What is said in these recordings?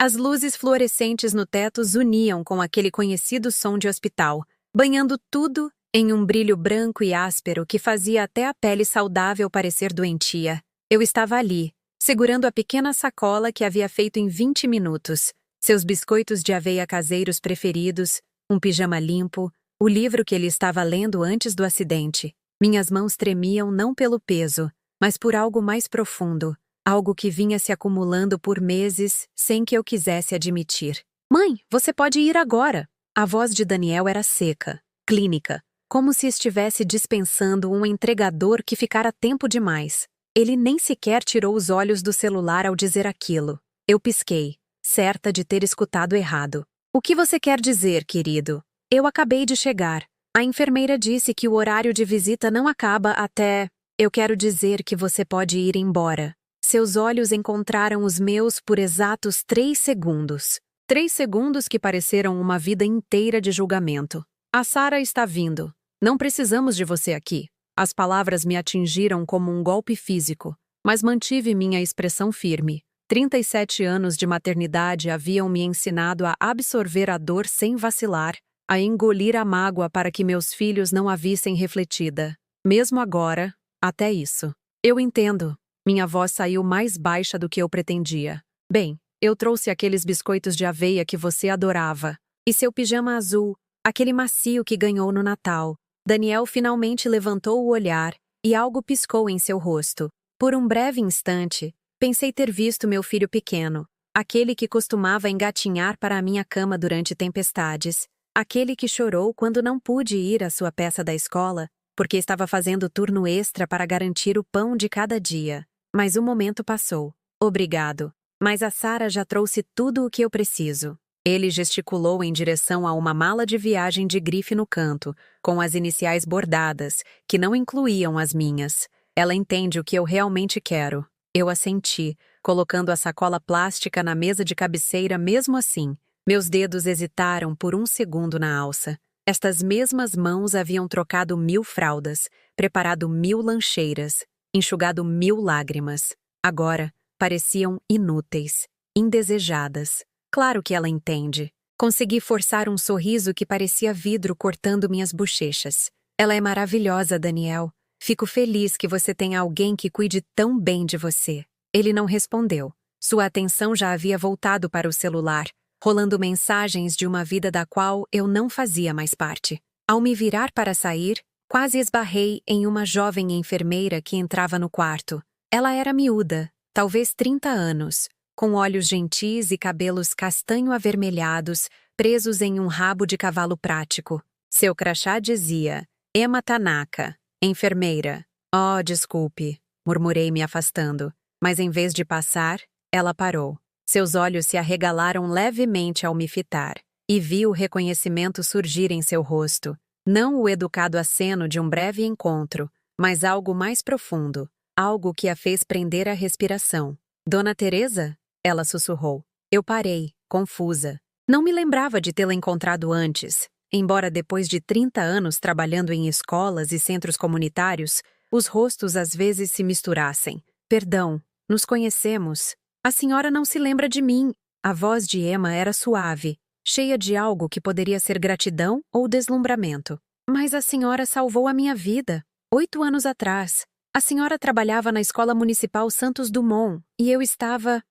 As luzes fluorescentes no teto zuniam com aquele conhecido som de hospital, banhando tudo em um brilho branco e áspero que fazia até a pele saudável parecer doentia. Eu estava ali, segurando a pequena sacola que havia feito em 20 minutos, seus biscoitos de aveia caseiros preferidos, um pijama limpo, o livro que ele estava lendo antes do acidente. Minhas mãos tremiam não pelo peso, mas por algo mais profundo, algo que vinha se acumulando por meses sem que eu quisesse admitir. Mãe, você pode ir agora. A voz de Daniel era seca, clínica, como se estivesse dispensando um entregador que ficara tempo demais. Ele nem sequer tirou os olhos do celular ao dizer aquilo. Eu pisquei, certa de ter escutado errado. O que você quer dizer, querido? Eu acabei de chegar. A enfermeira disse que o horário de visita não acaba até... Eu quero dizer que você pode ir embora. Seus olhos encontraram os meus por exatos 3 segundos. 3 segundos que pareceram uma vida inteira de julgamento. A Sarah está vindo. Não precisamos de você aqui. As palavras me atingiram como um golpe físico, mas mantive minha expressão firme. 37 anos de maternidade haviam me ensinado a absorver a dor sem vacilar, a engolir a mágoa para que meus filhos não a vissem refletida. Mesmo agora, até isso. Eu entendo. Minha voz saiu mais baixa do que eu pretendia. Bem, eu trouxe aqueles biscoitos de aveia que você adorava. E seu pijama azul, aquele macio que ganhou no Natal. Daniel finalmente levantou o olhar e algo piscou em seu rosto. Por um breve instante, pensei ter visto meu filho pequeno, aquele que costumava engatinhar para a minha cama durante tempestades, aquele que chorou quando não pude ir à sua peça da escola, porque estava fazendo turno extra para garantir o pão de cada dia. Mas o momento passou. Obrigado. Mas a Sarah já trouxe tudo o que eu preciso. Ele gesticulou em direção a uma mala de viagem de grife no canto, com as iniciais bordadas, que não incluíam as minhas. Ela entende o que eu realmente quero. Eu assenti, colocando a sacola plástica na mesa de cabeceira mesmo assim. Meus dedos hesitaram por um segundo na alça. Estas mesmas mãos haviam trocado 1000 fraldas, preparado 1000 lancheiras, enxugado 1000 lágrimas. Agora, pareciam inúteis, indesejadas. Claro que ela entende. Consegui forçar um sorriso que parecia vidro cortando minhas bochechas. Ela é maravilhosa, Daniel. Fico feliz que você tenha alguém que cuide tão bem de você. Ele não respondeu. Sua atenção já havia voltado para o celular, rolando mensagens de uma vida da qual eu não fazia mais parte. Ao me virar para sair, quase esbarrei em uma jovem enfermeira que entrava no quarto. Ela era miúda, talvez 30 anos, com olhos gentis e cabelos castanho-avermelhados presos em um rabo de cavalo prático. Seu crachá dizia, Emma Tanaka, enfermeira. Oh, desculpe, murmurei me afastando, mas em vez de passar, ela parou. Seus olhos se arregalaram levemente ao me fitar, e vi o reconhecimento surgir em seu rosto. Não o educado aceno de um breve encontro, mas algo mais profundo, algo que a fez prender a respiração. Dona Teresa? Ela sussurrou. Eu parei, confusa. Não me lembrava de tê-la encontrado antes, embora depois de 30 anos trabalhando em escolas e centros comunitários, os rostos às vezes se misturassem. Perdão, nos conhecemos. A senhora não se lembra de mim. A voz de Emma era suave, cheia de algo que poderia ser gratidão ou deslumbramento. Mas a senhora salvou a minha vida. 8 anos atrás. A senhora trabalhava na Escola Municipal Santos Dumont e eu estava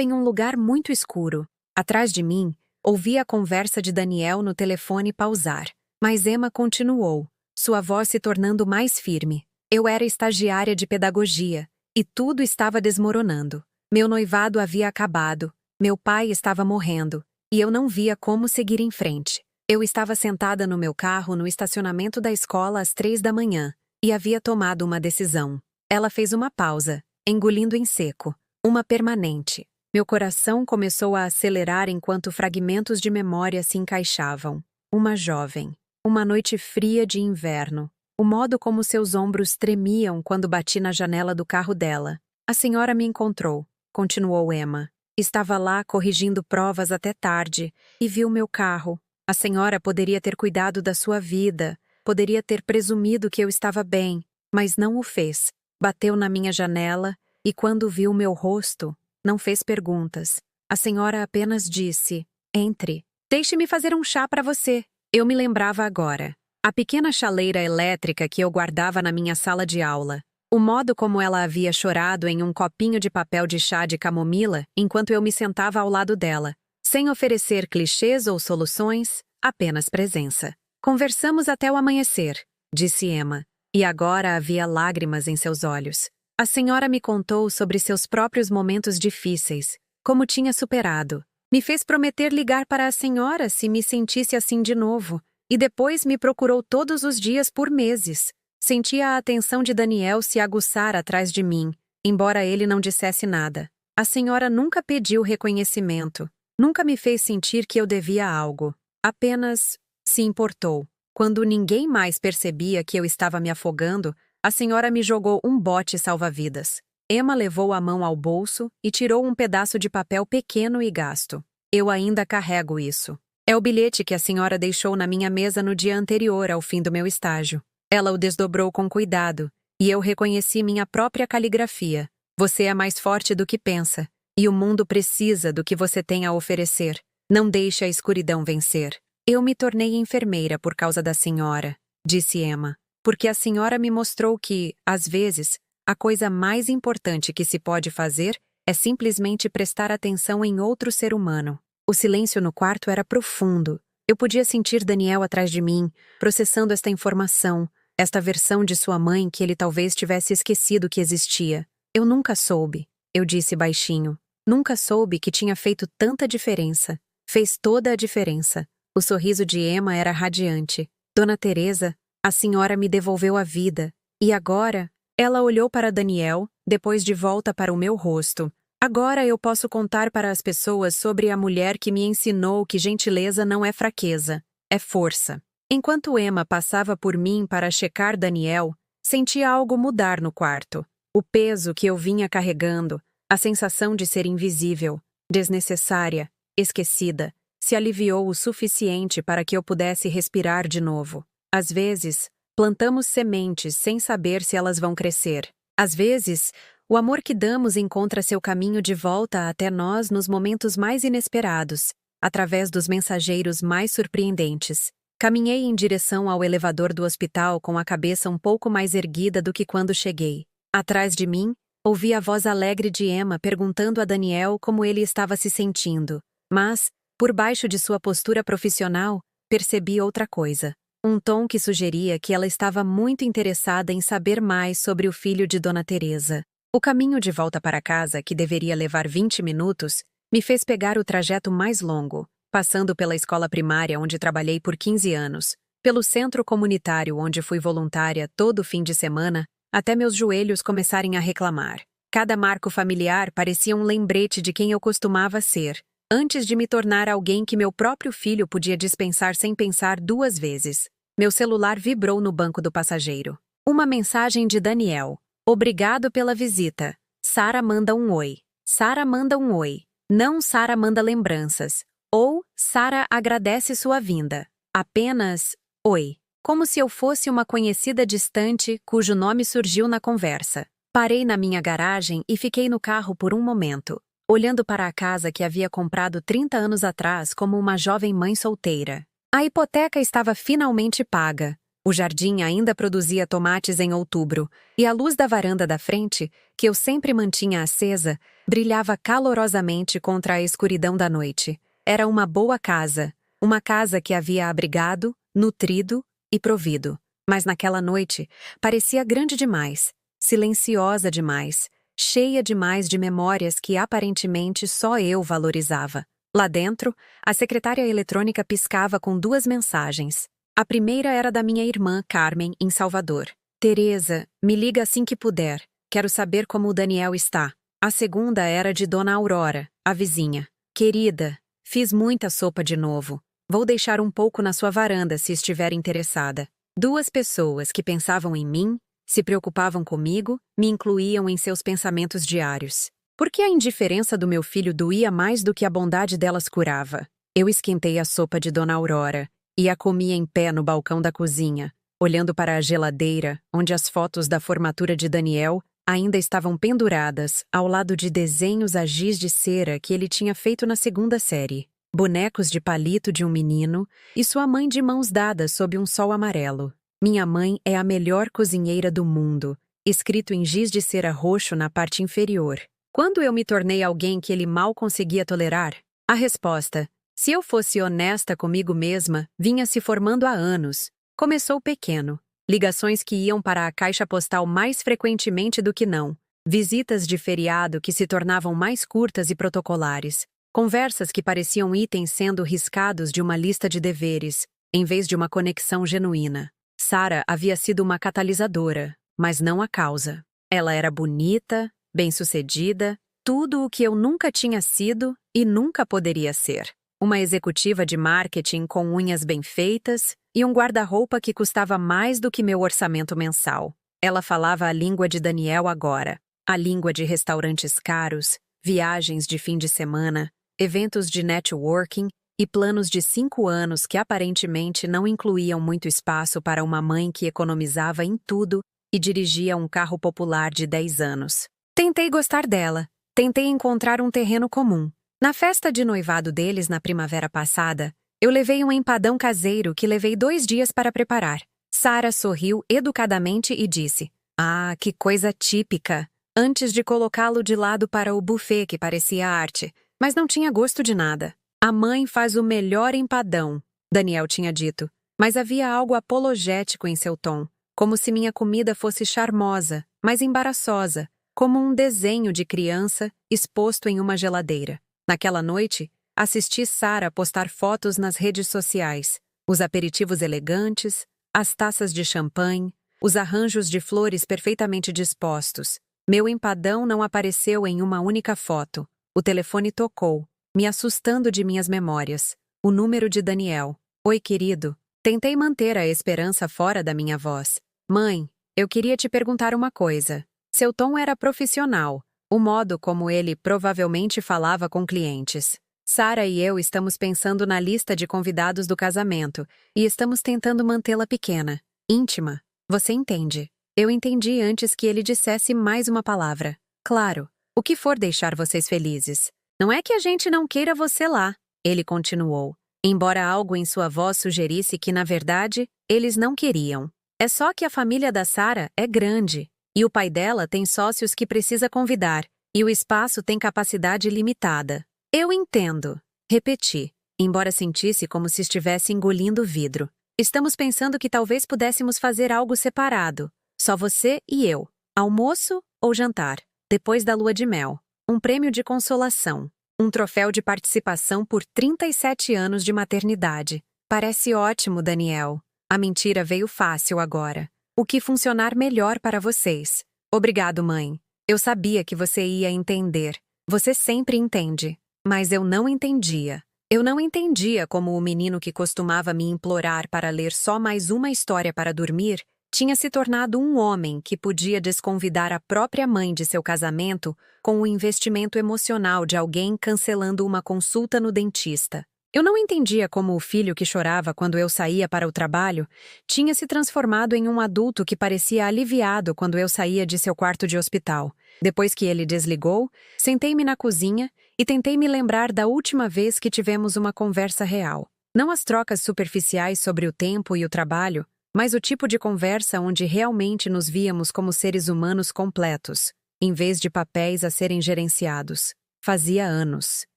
em um lugar muito escuro. Atrás de mim, ouvi a conversa de Daniel no telefone pausar. Mas Emma continuou, sua voz se tornando mais firme. Eu era estagiária de pedagogia e tudo estava desmoronando. Meu noivado havia acabado, meu pai estava morrendo, e eu não via como seguir em frente. Eu estava sentada no meu carro no estacionamento da escola às 3 da manhã, e havia tomado uma decisão. Ela fez uma pausa, engolindo em seco, uma permanente. Meu coração começou a acelerar enquanto fragmentos de memória se encaixavam. Uma jovem, uma noite fria de inverno, o modo como seus ombros tremiam quando bati na janela do carro dela. A senhora me encontrou. Continuou Emma. Estava lá corrigindo provas até tarde e viu meu carro. A senhora poderia ter cuidado da sua vida, poderia ter presumido que eu estava bem, mas não o fez. Bateu na minha janela e quando viu meu rosto, não fez perguntas. A senhora apenas disse: entre. Deixe-me fazer um chá para você. Eu me lembrava agora. A pequena chaleira elétrica que eu guardava na minha sala de aula. O modo como ela havia chorado em um copinho de papel de chá de camomila enquanto eu me sentava ao lado dela, sem oferecer clichês ou soluções, apenas presença. Conversamos até o amanhecer, disse Emma, e agora havia lágrimas em seus olhos. A senhora me contou sobre seus próprios momentos difíceis, como tinha superado. Me fez prometer ligar para a senhora se me sentisse assim de novo, e depois me procurou todos os dias por meses. Sentia a atenção de Daniel se aguçar atrás de mim, embora ele não dissesse nada. A senhora nunca pediu reconhecimento, nunca me fez sentir que eu devia algo. Apenas se importou. Quando ninguém mais percebia que eu estava me afogando, a senhora me jogou um bote salva-vidas. Emma levou a mão ao bolso e tirou um pedaço de papel pequeno e gasto. Eu ainda carrego isso. É o bilhete que a senhora deixou na minha mesa no dia anterior ao fim do meu estágio. Ela o desdobrou com cuidado, e eu reconheci minha própria caligrafia. Você é mais forte do que pensa, e o mundo precisa do que você tem a oferecer. Não deixe a escuridão vencer. Eu me tornei enfermeira por causa da senhora, disse Emma, porque a senhora me mostrou que, às vezes, a coisa mais importante que se pode fazer é simplesmente prestar atenção em outro ser humano. O silêncio no quarto era profundo. Eu podia sentir Daniel atrás de mim, processando esta informação, esta versão de sua mãe que ele talvez tivesse esquecido que existia. Eu nunca soube, eu disse baixinho. Nunca soube que tinha feito tanta diferença. Fez toda a diferença. O sorriso de Emma era radiante. Dona Teresa, a senhora me devolveu a vida. E agora? Ela olhou para Daniel, depois de volta para o meu rosto. Agora eu posso contar para as pessoas sobre a mulher que me ensinou que gentileza não é fraqueza, é força. Enquanto Emma passava por mim para checar Daniel, sentia algo mudar no quarto. O peso que eu vinha carregando, a sensação de ser invisível, desnecessária, esquecida, se aliviou o suficiente para que eu pudesse respirar de novo. Às vezes, plantamos sementes sem saber se elas vão crescer. Às vezes, o amor que damos encontra seu caminho de volta até nós nos momentos mais inesperados, através dos mensageiros mais surpreendentes. Caminhei em direção ao elevador do hospital com a cabeça um pouco mais erguida do que quando cheguei. Atrás de mim, ouvi a voz alegre de Emma perguntando a Daniel como ele estava se sentindo. Mas, por baixo de sua postura profissional, percebi outra coisa. Um tom que sugeria que ela estava muito interessada em saber mais sobre o filho de Dona Teresa. O caminho de volta para casa, que deveria levar 20 minutos, me fez pegar o trajeto mais longo, passando pela escola primária onde trabalhei por 15 anos, pelo centro comunitário onde fui voluntária todo fim de semana, até meus joelhos começarem a reclamar. Cada marco familiar parecia um lembrete de quem eu costumava ser, antes de me tornar alguém que meu próprio filho podia dispensar sem pensar 2 vezes. Meu celular vibrou no banco do passageiro. Uma mensagem de Daniel. Obrigado pela visita. Sara manda um oi. Sara manda um oi. Não Sara manda lembranças. Ou Sara agradece sua vinda. Apenas oi. Como se eu fosse uma conhecida distante cujo nome surgiu na conversa. Parei na minha garagem e fiquei no carro por um momento, olhando para a casa que havia comprado 30 anos atrás como uma jovem mãe solteira. A hipoteca estava finalmente paga. O jardim ainda produzia tomates em outubro, e a luz da varanda da frente, que eu sempre mantinha acesa, brilhava calorosamente contra a escuridão da noite. Era uma boa casa, uma casa que havia abrigado, nutrido e provido. Mas naquela noite, parecia grande demais, silenciosa demais, cheia demais de memórias que aparentemente só eu valorizava. Lá dentro, a secretária eletrônica piscava com 2 mensagens. A primeira era da minha irmã, Carmen, em Salvador. Teresa, me liga assim que puder. Quero saber como o Daniel está. A segunda era de Dona Aurora, a vizinha. Querida, fiz muita sopa de novo. Vou deixar um pouco na sua varanda se estiver interessada. 2 pessoas que pensavam em mim, se preocupavam comigo, me incluíam em seus pensamentos diários. Por que a indiferença do meu filho doía mais do que a bondade delas curava? Eu esquentei a sopa de Dona Aurora e a comi em pé no balcão da cozinha, olhando para a geladeira, onde as fotos da formatura de Daniel ainda estavam penduradas, ao lado de desenhos a giz de cera que ele tinha feito na segunda série. Bonecos de palito de um menino e sua mãe de mãos dadas sob um sol amarelo. Minha mãe é a melhor cozinheira do mundo, escrito em giz de cera roxo na parte inferior. Quando eu me tornei alguém que ele mal conseguia tolerar? A resposta, se eu fosse honesta comigo mesma, vinha se formando há anos. Começou pequeno. Ligações que iam para a caixa postal mais frequentemente do que não. Visitas de feriado que se tornavam mais curtas e protocolares. Conversas que pareciam itens sendo riscados de uma lista de deveres, em vez de uma conexão genuína. Sarah havia sido uma catalisadora, mas não a causa. Ela era bonita, bem-sucedida, tudo o que eu nunca tinha sido e nunca poderia ser. Uma executiva de marketing com unhas bem feitas e um guarda-roupa que custava mais do que meu orçamento mensal. Ela falava a língua de Daniel agora, a língua de restaurantes caros, viagens de fim de semana, eventos de networking e planos de 5 anos que aparentemente não incluíam muito espaço para uma mãe que economizava em tudo e dirigia um carro popular de 10 anos. Tentei gostar dela. Tentei encontrar um terreno comum. Na festa de noivado deles na primavera passada, eu levei um empadão caseiro que levei 2 dias para preparar. Sarah sorriu educadamente e disse, "Ah, que coisa típica!" antes de colocá-lo de lado para o buffet que parecia arte, mas não tinha gosto de nada. "A mãe faz o melhor empadão", Daniel tinha dito, mas havia algo apologético em seu tom, como se minha comida fosse charmosa, mas embaraçosa, como um desenho de criança exposto em uma geladeira. Naquela noite, assisti Sarah postar fotos nas redes sociais, os aperitivos elegantes, as taças de champanhe, os arranjos de flores perfeitamente dispostos. Meu empadão não apareceu em uma única foto. O telefone tocou, me assustando de minhas memórias. O número de Daniel. "Oi, querido." Tentei manter a esperança fora da minha voz. "Mãe, eu queria te perguntar uma coisa." Seu tom era profissional, o modo como ele provavelmente falava com clientes. "Sarah e eu estamos pensando na lista de convidados do casamento e estamos tentando mantê-la pequena, íntima. Você entende?" Eu entendi antes que ele dissesse mais uma palavra. "Claro, o que for deixar vocês felizes. Não é que a gente não queira você lá", ele continuou, embora algo em sua voz sugerisse que, na verdade, eles não queriam. "É só que a família da Sarah é grande. E o pai dela tem sócios que precisa convidar, e o espaço tem capacidade limitada." "Eu entendo", repeti, embora sentisse como se estivesse engolindo vidro. "Estamos pensando que talvez pudéssemos fazer algo separado, só você e eu. Almoço ou jantar, depois da lua de mel. Um prêmio de consolação, um troféu de participação por 37 anos de maternidade. Parece ótimo, Daniel." A mentira veio fácil agora. "O que funcionar melhor para vocês." "Obrigado, mãe. Eu sabia que você ia entender. Você sempre entende." Mas eu não entendia. Eu não entendia como o menino que costumava me implorar para ler só mais uma história para dormir tinha se tornado um homem que podia desconvidar a própria mãe de seu casamento com o investimento emocional de alguém cancelando uma consulta no dentista. Eu não entendia como o filho que chorava quando eu saía para o trabalho tinha se transformado em um adulto que parecia aliviado quando eu saía de seu quarto de hospital. Depois que ele desligou, sentei-me na cozinha e tentei me lembrar da última vez que tivemos uma conversa real. Não as trocas superficiais sobre o tempo e o trabalho, mas o tipo de conversa onde realmente nos víamos como seres humanos completos, em vez de papéis a serem gerenciados. Fazia anos.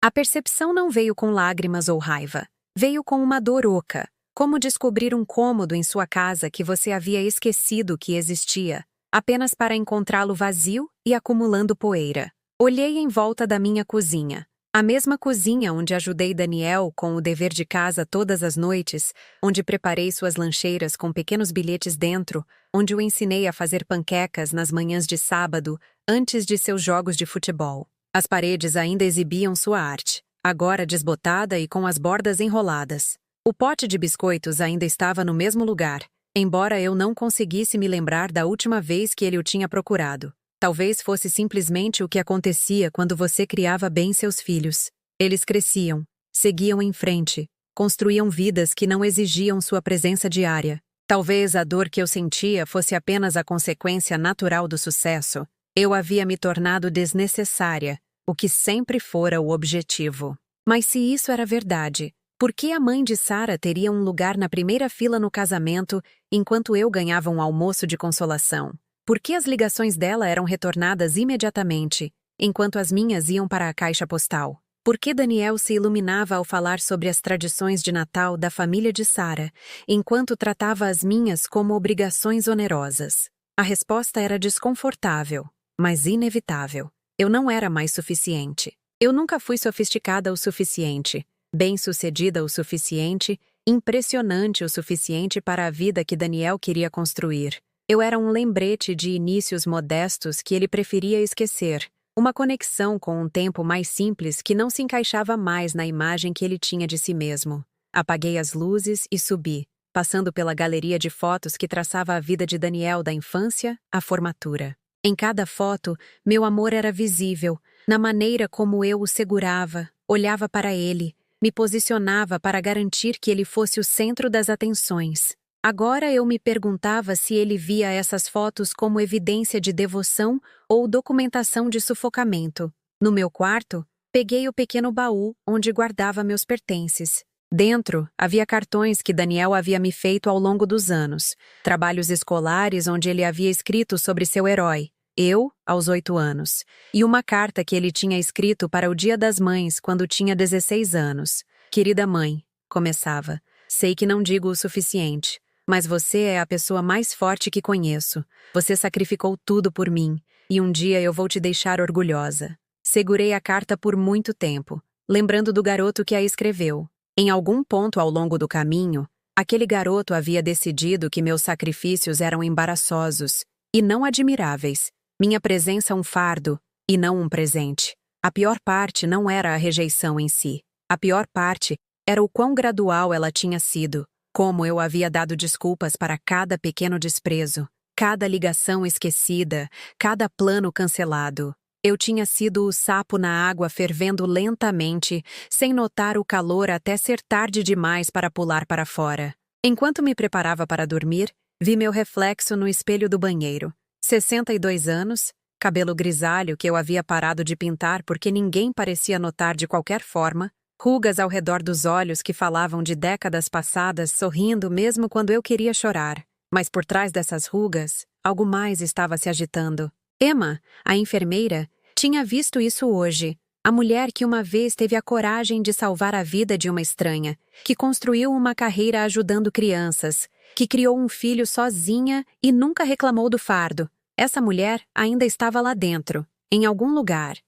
A percepção não veio com lágrimas ou raiva. Veio com uma dor oca, como descobrir um cômodo em sua casa que você havia esquecido que existia, apenas para encontrá-lo vazio e acumulando poeira. Olhei em volta da minha cozinha. A mesma cozinha onde ajudei Daniel com o dever de casa todas as noites, onde preparei suas lancheiras com pequenos bilhetes dentro, onde o ensinei a fazer panquecas nas manhãs de sábado, antes de seus jogos de futebol. As paredes ainda exibiam sua arte, agora desbotada e com as bordas enroladas. O pote de biscoitos ainda estava no mesmo lugar, embora eu não conseguisse me lembrar da última vez que ele o tinha procurado. Talvez fosse simplesmente o que acontecia quando você criava bem seus filhos. Eles cresciam, seguiam em frente, construíam vidas que não exigiam sua presença diária. Talvez a dor que eu sentia fosse apenas a consequência natural do sucesso, Eu havia me tornado desnecessária, o que sempre fora o objetivo. Mas se isso era verdade, por que a mãe de Sarah teria um lugar na primeira fila no casamento enquanto eu ganhava um almoço de consolação? Por que as ligações dela eram retornadas imediatamente, enquanto as minhas iam para a caixa postal? Por que Daniel se iluminava ao falar sobre as tradições de Natal da família de Sarah, enquanto tratava as minhas como obrigações onerosas? A resposta era desconfortável, mas inevitável. Eu não era mais suficiente. Eu nunca fui sofisticada o suficiente, bem-sucedida o suficiente, impressionante o suficiente para a vida que Daniel queria construir. Eu era um lembrete de inícios modestos que ele preferia esquecer, uma conexão com um tempo mais simples que não se encaixava mais na imagem que ele tinha de si mesmo. Apaguei as luzes e subi, passando pela galeria de fotos que traçava a vida de Daniel da infância à formatura. Em cada foto, meu amor era visível, na maneira como eu o segurava, olhava para ele, me posicionava para garantir que ele fosse o centro das atenções. Agora eu me perguntava se ele via essas fotos como evidência de devoção ou documentação de sufocamento. No meu quarto, peguei o pequeno baú onde guardava meus pertences. Dentro, havia cartões que Daniel havia me feito ao longo dos anos, trabalhos escolares onde ele havia escrito sobre seu herói, eu, aos 8 anos, e uma carta que ele tinha escrito para o Dia das Mães quando tinha 16 anos. Querida mãe, começava, sei que não digo o suficiente, mas você é a pessoa mais forte que conheço. Você sacrificou tudo por mim, e um dia eu vou te deixar orgulhosa. Segurei a carta por muito tempo, lembrando do garoto que a escreveu. Em algum ponto ao longo do caminho, aquele garoto havia decidido que meus sacrifícios eram embaraçosos e não admiráveis. Minha presença um fardo e não um presente. A pior parte não era a rejeição em si. A pior parte era o quão gradual ela tinha sido. Como eu havia dado desculpas para cada pequeno desprezo, cada ligação esquecida, cada plano cancelado. Eu tinha sido o sapo na água fervendo lentamente, sem notar o calor até ser tarde demais para pular para fora. Enquanto me preparava para dormir, vi meu reflexo no espelho do banheiro. 62 anos, cabelo grisalho que eu havia parado de pintar porque ninguém parecia notar de qualquer forma, rugas ao redor dos olhos que falavam de décadas passadas sorrindo mesmo quando eu queria chorar. Mas por trás dessas rugas, algo mais estava se agitando. Emma, a enfermeira, tinha visto isso hoje. A mulher que uma vez teve a coragem de salvar a vida de uma estranha, que construiu uma carreira ajudando crianças, que criou um filho sozinha e nunca reclamou do fardo. Essa mulher ainda estava lá dentro, em algum lugar.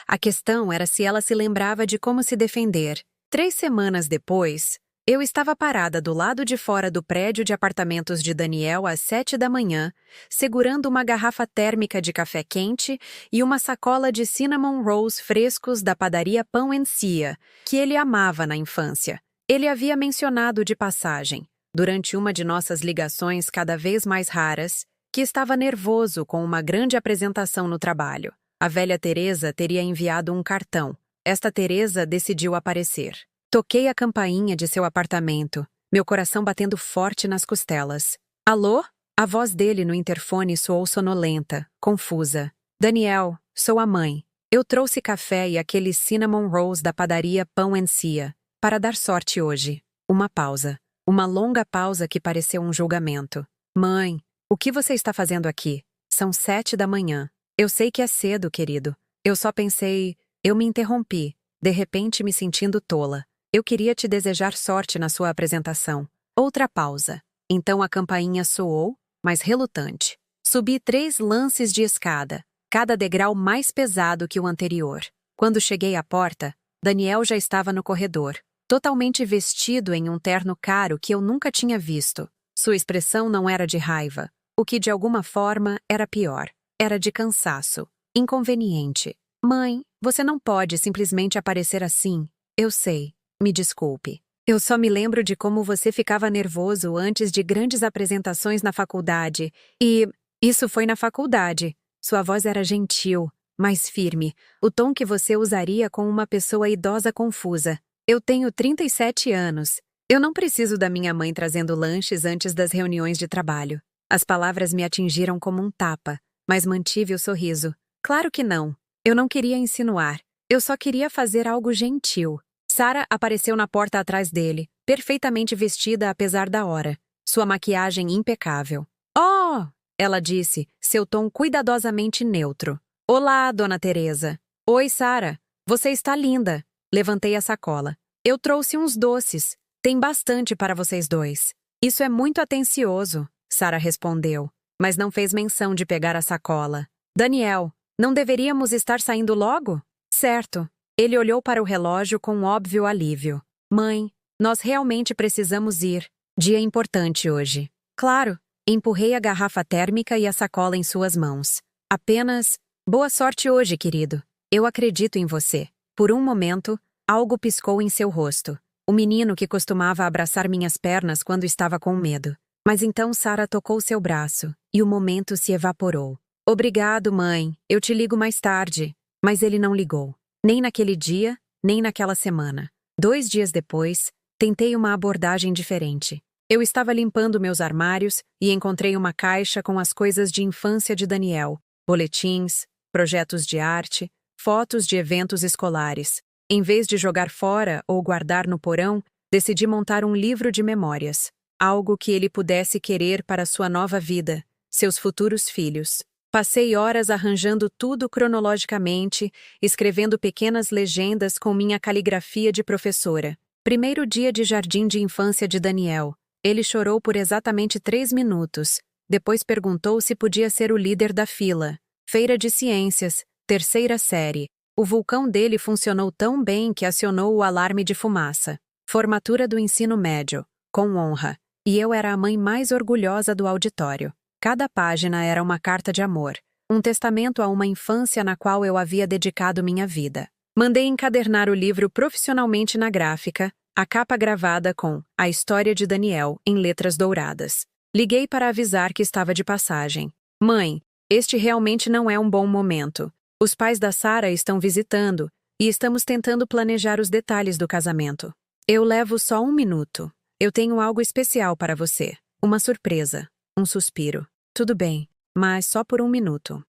A questão era se ela se lembrava de como se defender. 3 semanas depois, eu estava parada do lado de fora do prédio de apartamentos de Daniel às 7 da manhã, segurando uma garrafa térmica de café quente e uma sacola de cinnamon rolls frescos da padaria Pão and Cia, que ele amava na infância. Ele havia mencionado de passagem, durante uma de nossas ligações cada vez mais raras, que estava nervoso com uma grande apresentação no trabalho. A velha Teresa teria enviado um cartão. Esta Teresa decidiu aparecer. Toquei a campainha de seu apartamento, meu coração batendo forte nas costelas. Alô? A voz dele no interfone soou sonolenta, confusa. Daniel, sou a mãe. Eu trouxe café e aqueles cinnamon rolls da padaria Pão and Cia, para dar sorte hoje. Uma pausa. Uma longa pausa que pareceu um julgamento. Mãe, o que você está fazendo aqui? São 7 da manhã. Eu sei que é cedo, querido. Eu só pensei... Eu me interrompi, de repente me sentindo tola. Eu queria te desejar sorte na sua apresentação. Outra pausa. Então a campainha soou, mas relutante. Subi 3 lances de escada, cada degrau mais pesado que o anterior. Quando cheguei à porta, Daniel já estava no corredor, totalmente vestido em um terno caro que eu nunca tinha visto. Sua expressão não era de raiva, o que de alguma forma era pior. Era de cansaço, inconveniente. Mãe, você não pode simplesmente aparecer assim. Eu sei. Me desculpe. Eu só me lembro de como você ficava nervoso antes de grandes apresentações na faculdade. E isso foi na faculdade. Sua voz era gentil, mais firme, o tom que você usaria com uma pessoa idosa confusa. Eu tenho 37 anos. Eu não preciso da minha mãe trazendo lanches antes das reuniões de trabalho. As palavras me atingiram como um tapa. mas mantive o sorriso. Claro que não. Eu não queria insinuar. Eu só queria fazer algo gentil. Sarah apareceu na porta atrás dele, perfeitamente vestida apesar da hora. Sua maquiagem impecável. Oh! Ela disse, seu tom cuidadosamente neutro. Olá, Dona Teresa. Oi, Sarah. Você está linda. Levantei a sacola. Eu trouxe uns doces. Tem bastante para vocês dois. Isso é muito atencioso, Sarah respondeu, mas não fez menção de pegar a sacola. Daniel, não deveríamos estar saindo logo? Certo. Ele olhou para o relógio com óbvio alívio. Mãe, nós realmente precisamos ir. Dia importante hoje. Claro. Empurrei a garrafa térmica e a sacola em suas mãos. Apenas, boa sorte hoje, querido. Eu acredito em você. Por um momento, algo piscou em seu rosto. O menino que costumava abraçar minhas pernas quando estava com medo. Mas então Sarah tocou seu braço, e o momento se evaporou. Obrigado, mãe. Eu te ligo mais tarde. Mas ele não ligou. Nem naquele dia, nem naquela semana. 2 dias depois, tentei uma abordagem diferente. Eu estava limpando meus armários e encontrei uma caixa com as coisas de infância de Daniel, boletins, projetos de arte, fotos de eventos escolares. Em vez de jogar fora ou guardar no porão, decidi montar um livro de memórias, algo que ele pudesse querer para sua nova vida, seus futuros filhos. Passei horas arranjando tudo cronologicamente, escrevendo pequenas legendas com minha caligrafia de professora. Primeiro dia de jardim de infância de Daniel. Ele chorou por exatamente 3 minutos. Depois perguntou se podia ser o líder da fila. Feira de Ciências, 3ª série. O vulcão dele funcionou tão bem que acionou o alarme de fumaça. Formatura do ensino médio, com honra. E eu era a mãe mais orgulhosa do auditório. Cada página era uma carta de amor. Um testamento a uma infância na qual eu havia dedicado minha vida. Mandei encadernar o livro profissionalmente na gráfica, a capa gravada com A História de Daniel em letras douradas. Liguei para avisar que estava de passagem. Mãe, este realmente não é um bom momento. Os pais da Sarah estão visitando e estamos tentando planejar os detalhes do casamento. Eu levo só 1 minuto. Eu tenho algo especial para você. Uma surpresa. Um suspiro. Tudo bem, mas só por 1 minuto.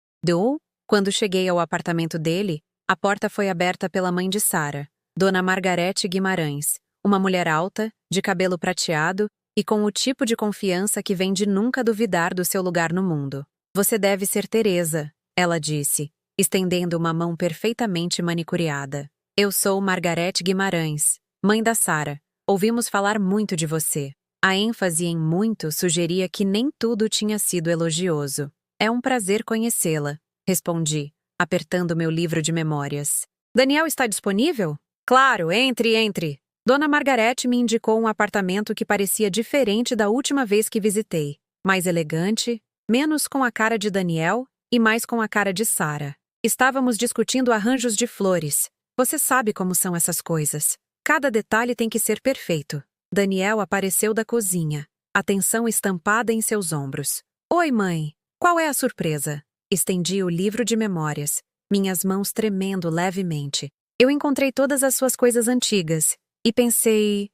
Quando cheguei ao apartamento dele, a porta foi aberta pela mãe de Sarah, Dona Margarete Guimarães. Uma mulher alta, de cabelo prateado e com o tipo de confiança que vem de nunca duvidar do seu lugar no mundo. Você deve ser Teresa, ela disse, estendendo uma mão perfeitamente manicuriada. Eu sou Margarete Guimarães, mãe da Sarah. Ouvimos falar muito de você. A ênfase em muito sugeria que nem tudo tinha sido elogioso. É um prazer conhecê-la, respondi, apertando meu livro de memórias. Daniel está disponível? Claro, entre. Dona Margarete me indicou um apartamento que parecia diferente da última vez que visitei. Mais elegante, menos com a cara de Daniel e mais com a cara de Sarah. Estávamos discutindo arranjos de flores. Você sabe como são essas coisas. Cada detalhe tem que ser perfeito. Daniel apareceu da cozinha, atenção estampada em seus ombros. Oi, mãe. Qual é a surpresa? Estendi o livro de memórias, minhas mãos tremendo levemente. Eu encontrei todas as suas coisas antigas. E pensei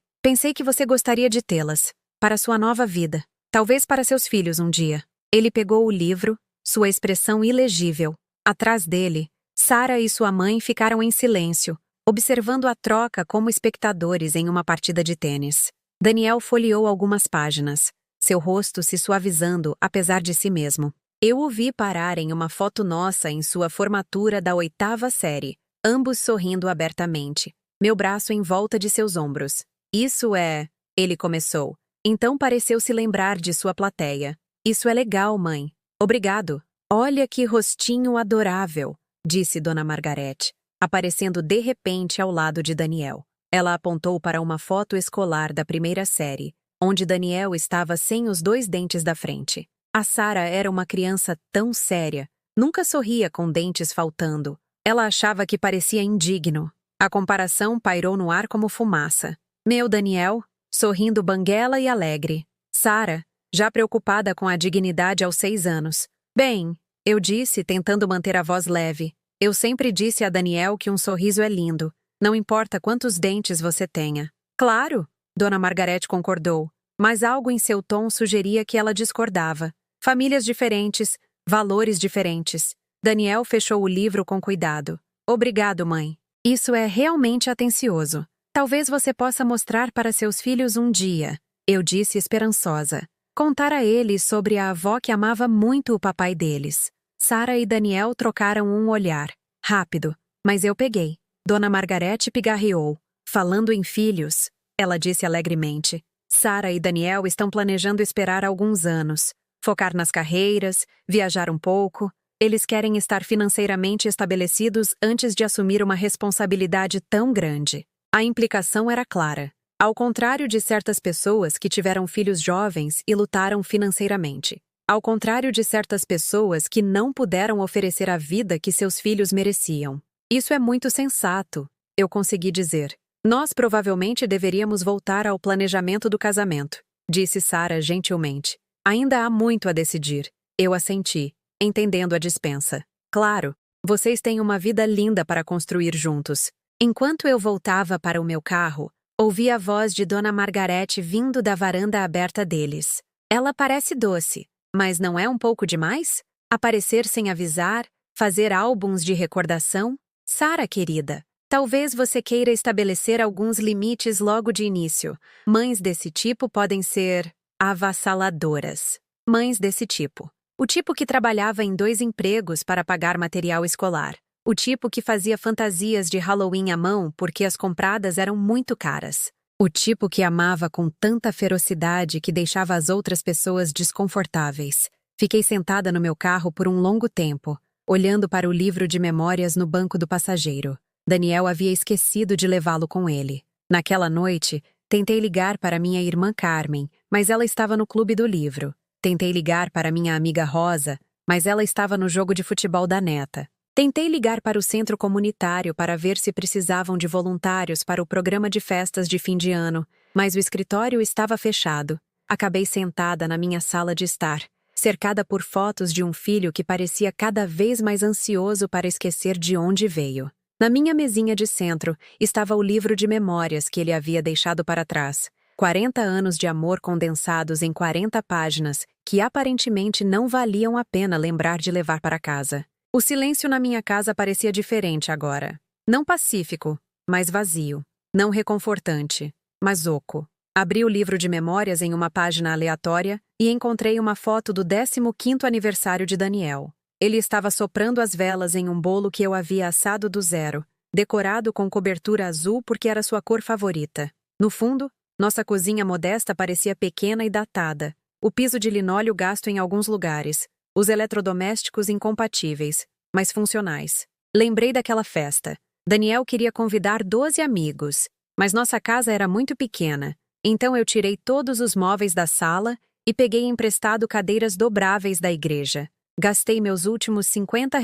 que você gostaria de tê-las, para sua nova vida, talvez para seus filhos um dia. Ele pegou o livro, sua expressão ilegível. Atrás dele, Sarah e sua mãe ficaram em silêncio, observando a troca como espectadores em uma partida de tênis. Daniel folheou algumas páginas, seu rosto se suavizando apesar de si mesmo. Eu o vi parar em uma foto nossa em sua formatura da 8ª série, ambos sorrindo abertamente. Meu braço em volta de seus ombros. Isso é... Ele começou. Então pareceu se lembrar de sua plateia. Isso é legal, mãe. Obrigado. Olha que rostinho adorável, disse Dona Margarete, aparecendo de repente ao lado de Daniel. Ela apontou para uma foto escolar da 1ª série, onde Daniel estava sem os 2 dentes da frente. A Sarah era uma criança tão séria. Nunca sorria com dentes faltando. Ela achava que parecia indigno. A comparação pairou no ar como fumaça. Meu Daniel, sorrindo banguela e alegre. Sarah, já preocupada com a dignidade aos 6 anos. Bem, eu disse, tentando manter a voz leve. Eu sempre disse a Daniel que um sorriso é lindo. Não importa quantos dentes você tenha. Claro, Dona Margarete concordou. Mas algo em seu tom sugeria que ela discordava. Famílias diferentes, Valores diferentes. Daniel fechou o livro com cuidado. Obrigado, mãe. Isso é realmente atencioso. Talvez você possa mostrar para seus filhos um dia, eu disse esperançosa. Contar a eles sobre a avó que amava muito o papai deles. Sara e Daniel trocaram um olhar. Rápido. Mas eu peguei. Dona Margarete pigarreou. Falando em filhos, ela disse alegremente. Sara e Daniel estão planejando esperar alguns anos. Focar nas carreiras, viajar um pouco. Eles querem estar financeiramente estabelecidos antes de assumir uma responsabilidade tão grande. A implicação era clara. Ao contrário de certas pessoas que tiveram filhos jovens e lutaram financeiramente. Ao contrário de certas pessoas que não puderam oferecer a vida que seus filhos mereciam. Isso é muito sensato, eu consegui dizer. Nós provavelmente deveríamos voltar ao planejamento do casamento, disse Sara gentilmente. Ainda há muito a decidir. Eu assenti, entendendo a dispensa. Claro, vocês têm uma vida linda para construir juntos. Enquanto eu voltava para o meu carro, ouvi a voz de Dona Margarete vindo da varanda aberta deles. Ela parece doce, mas não é um pouco demais? Aparecer sem avisar, fazer álbuns de recordação? Sara, querida, talvez você queira estabelecer alguns limites logo de início. Mães desse tipo podem ser avassaladoras. Mães desse tipo. O tipo que trabalhava em 2 empregos para pagar material escolar. O tipo que fazia fantasias de Halloween à mão porque as compradas eram muito caras. O tipo que amava com tanta ferocidade que deixava as outras pessoas desconfortáveis. Fiquei sentada no meu carro por um longo tempo, olhando para o livro de memórias no banco do passageiro. Daniel havia esquecido de levá-lo com ele. Naquela noite, tentei ligar para minha irmã Carmen, mas ela estava no clube do livro. Tentei ligar para minha amiga Rosa, mas ela estava no jogo de futebol da neta. Tentei ligar para o centro comunitário para ver se precisavam de voluntários para o programa de festas de fim de ano, mas o escritório estava fechado. Acabei sentada na minha sala de estar, cercada por fotos de um filho que parecia cada vez mais ansioso para esquecer de onde veio. Na minha mesinha de centro estava o livro de memórias que ele havia deixado para trás. 40 anos de amor condensados em 40 páginas que aparentemente não valiam a pena lembrar de levar para casa. O silêncio na minha casa parecia diferente agora. Não pacífico, mas vazio. Não reconfortante, mas oco. Abri o livro de memórias em uma página aleatória e encontrei uma foto do 15º aniversário de Daniel. Ele estava soprando as velas em um bolo que eu havia assado do zero, decorado com cobertura azul porque era sua cor favorita. No fundo, nossa cozinha modesta parecia pequena e datada. O piso de linóleo gasto em alguns lugares. Os eletrodomésticos incompatíveis, mas funcionais. Lembrei daquela festa. Daniel queria convidar 12 amigos, mas nossa casa era muito pequena, então eu tirei todos os móveis da sala e peguei emprestado cadeiras dobráveis da igreja. Gastei meus últimos R$ 50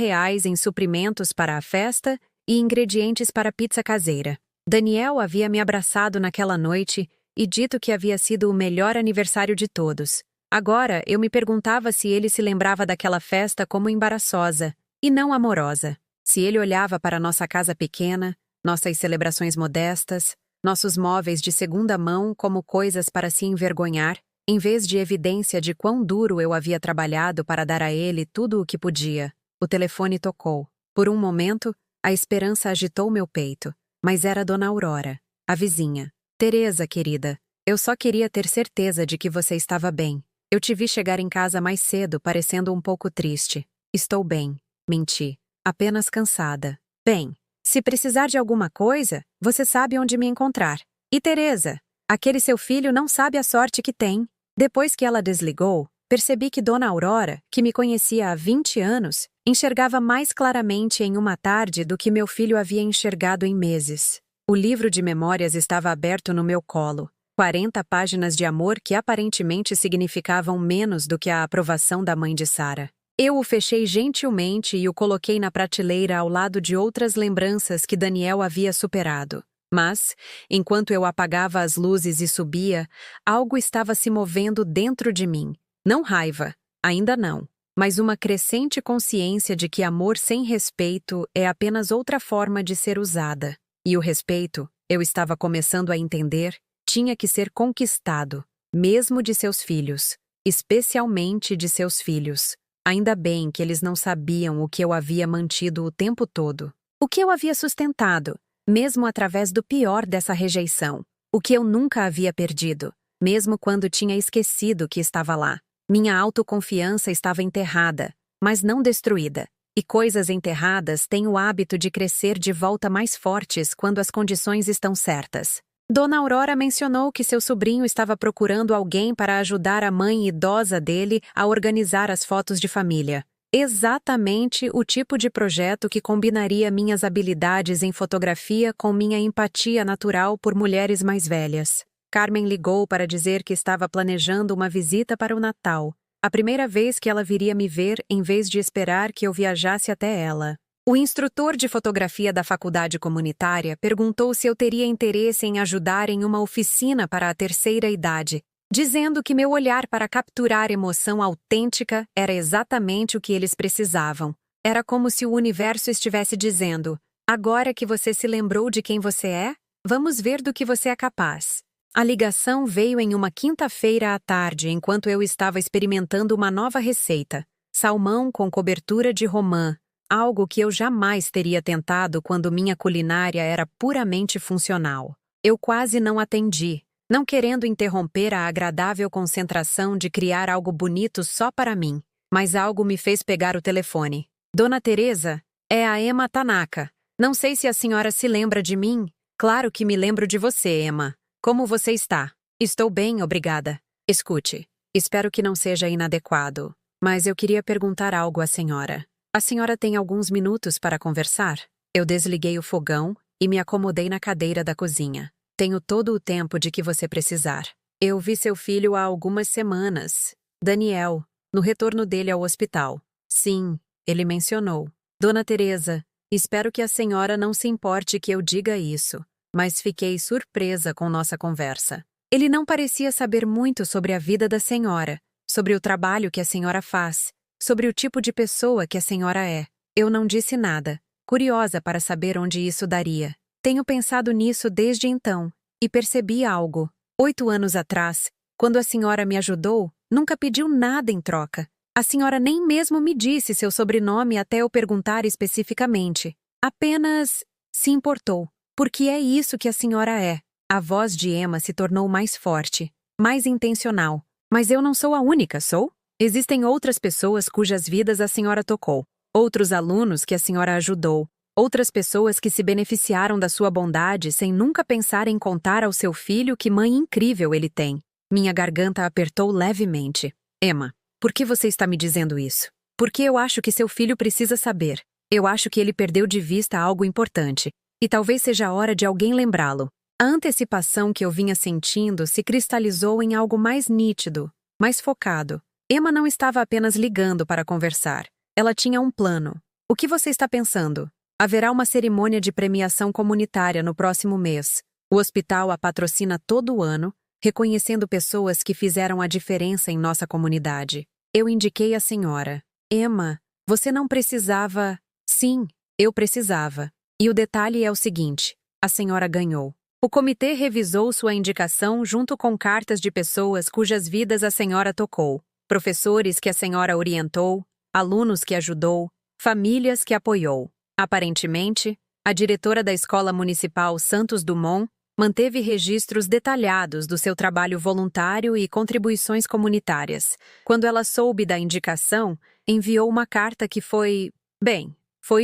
em suprimentos para a festa e ingredientes para pizza caseira. Daniel havia me abraçado naquela noite e dito que havia sido o melhor aniversário de todos. Agora, eu me perguntava se ele se lembrava daquela festa como embaraçosa, e não amorosa. Se ele olhava para nossa casa pequena, nossas celebrações modestas, nossos móveis de segunda mão como coisas para se envergonhar, em vez de evidência de quão duro eu havia trabalhado para dar a ele tudo o que podia. O telefone tocou. Por um momento, a esperança agitou meu peito, mas era Dona Aurora, a vizinha. Teresa, querida, eu só queria ter certeza de que você estava bem. Eu te vi chegar em casa mais cedo, parecendo um pouco triste. Estou bem, menti. Apenas cansada. Bem, se precisar de alguma coisa, você sabe onde me encontrar. E Teresa, aquele seu filho não sabe a sorte que tem. Depois que ela desligou, percebi que Dona Aurora, que me conhecia há 20 anos, enxergava mais claramente em uma tarde do que meu filho havia enxergado em meses. O livro de memórias estava aberto no meu colo. 40 páginas de amor que aparentemente significavam menos do que a aprovação da mãe de Sara. Eu o fechei gentilmente e o coloquei na prateleira ao lado de outras lembranças que Daniel havia superado. Mas, enquanto eu apagava as luzes e subia, algo estava se movendo dentro de mim. Não raiva, ainda não, mas uma crescente consciência de que amor sem respeito é apenas outra forma de ser usada. E o respeito, eu estava começando a entender, tinha que ser conquistado, mesmo de seus filhos, especialmente de seus filhos. Ainda bem que eles não sabiam o que eu havia mantido o tempo todo. O que eu havia sustentado, mesmo através do pior dessa rejeição. O que eu nunca havia perdido, mesmo quando tinha esquecido que estava lá. Minha autoconfiança estava enterrada, mas não destruída. E coisas enterradas têm o hábito de crescer de volta mais fortes quando as condições estão certas. Dona Aurora mencionou que seu sobrinho estava procurando alguém para ajudar a mãe idosa dele a organizar as fotos de família. Exatamente o tipo de projeto que combinaria minhas habilidades em fotografia com minha empatia natural por mulheres mais velhas. Carmen ligou para dizer que estava planejando uma visita para o Natal, a primeira vez que ela viria me ver em vez de esperar que eu viajasse até ela. O instrutor de fotografia da faculdade comunitária perguntou se eu teria interesse em ajudar em uma oficina para a terceira idade, dizendo que meu olhar para capturar emoção autêntica era exatamente o que eles precisavam. Era como se o universo estivesse dizendo: agora que você se lembrou de quem você é, vamos ver do que você é capaz. A ligação veio em uma quinta-feira à tarde, enquanto eu estava experimentando uma nova receita: salmão com cobertura de romã, algo que eu jamais teria tentado quando minha culinária era puramente funcional. Eu quase não atendi, não querendo interromper a agradável concentração de criar algo bonito só para mim, mas algo me fez pegar o telefone. Dona Teresa, é a Emma Tanaka. Não sei se a senhora se lembra de mim. Claro que me lembro de você, Emma. Como você está? Estou bem, obrigada. Escute, espero que não seja inadequado, mas eu queria perguntar algo à senhora. A senhora tem alguns minutos para conversar? Eu desliguei o fogão e me acomodei na cadeira da cozinha. Tenho todo o tempo de que você precisar. Eu vi seu filho há algumas semanas. Daniel, no retorno dele ao hospital. Sim, ele mencionou. Dona Teresa, espero que a senhora não se importe que eu diga isso, mas fiquei surpresa com nossa conversa. Ele não parecia saber muito sobre a vida da senhora, sobre o trabalho que a senhora faz, sobre o tipo de pessoa que a senhora é. Eu não disse nada, curiosa para saber onde isso daria. Tenho pensado nisso desde então, e percebi algo. 8 anos atrás, quando a senhora me ajudou, nunca pediu nada em troca. A senhora nem mesmo me disse seu sobrenome até eu perguntar especificamente. Apenas se importou, porque é isso que a senhora é. A voz de Emma se tornou mais forte, mais intencional. Mas eu não sou a única, sou? Existem outras pessoas cujas vidas a senhora tocou, outros alunos que a senhora ajudou, outras pessoas que se beneficiaram da sua bondade sem nunca pensar em contar ao seu filho que mãe incrível ele tem. Minha garganta apertou levemente. Emma, por que você está me dizendo isso? Porque eu acho que seu filho precisa saber. Eu acho que ele perdeu de vista algo importante, e talvez seja a hora de alguém lembrá-lo. A antecipação que eu vinha sentindo se cristalizou em algo mais nítido, mais focado. Emma não estava apenas ligando para conversar. Ela tinha um plano. O que você está pensando? Haverá uma cerimônia de premiação comunitária no próximo mês. O hospital a patrocina todo ano, reconhecendo pessoas que fizeram a diferença em nossa comunidade. Eu indiquei à senhora. Emma, você não precisava... Sim, eu precisava. E o detalhe é o seguinte: a senhora ganhou. O comitê revisou sua indicação junto com cartas de pessoas cujas vidas a senhora tocou, professores que a senhora orientou, alunos que ajudou, famílias que apoiou. Aparentemente, a diretora da Escola Municipal Santos Dumont manteve registros detalhados do seu trabalho voluntário e contribuições comunitárias. Quando ela soube da indicação, enviou uma carta que foi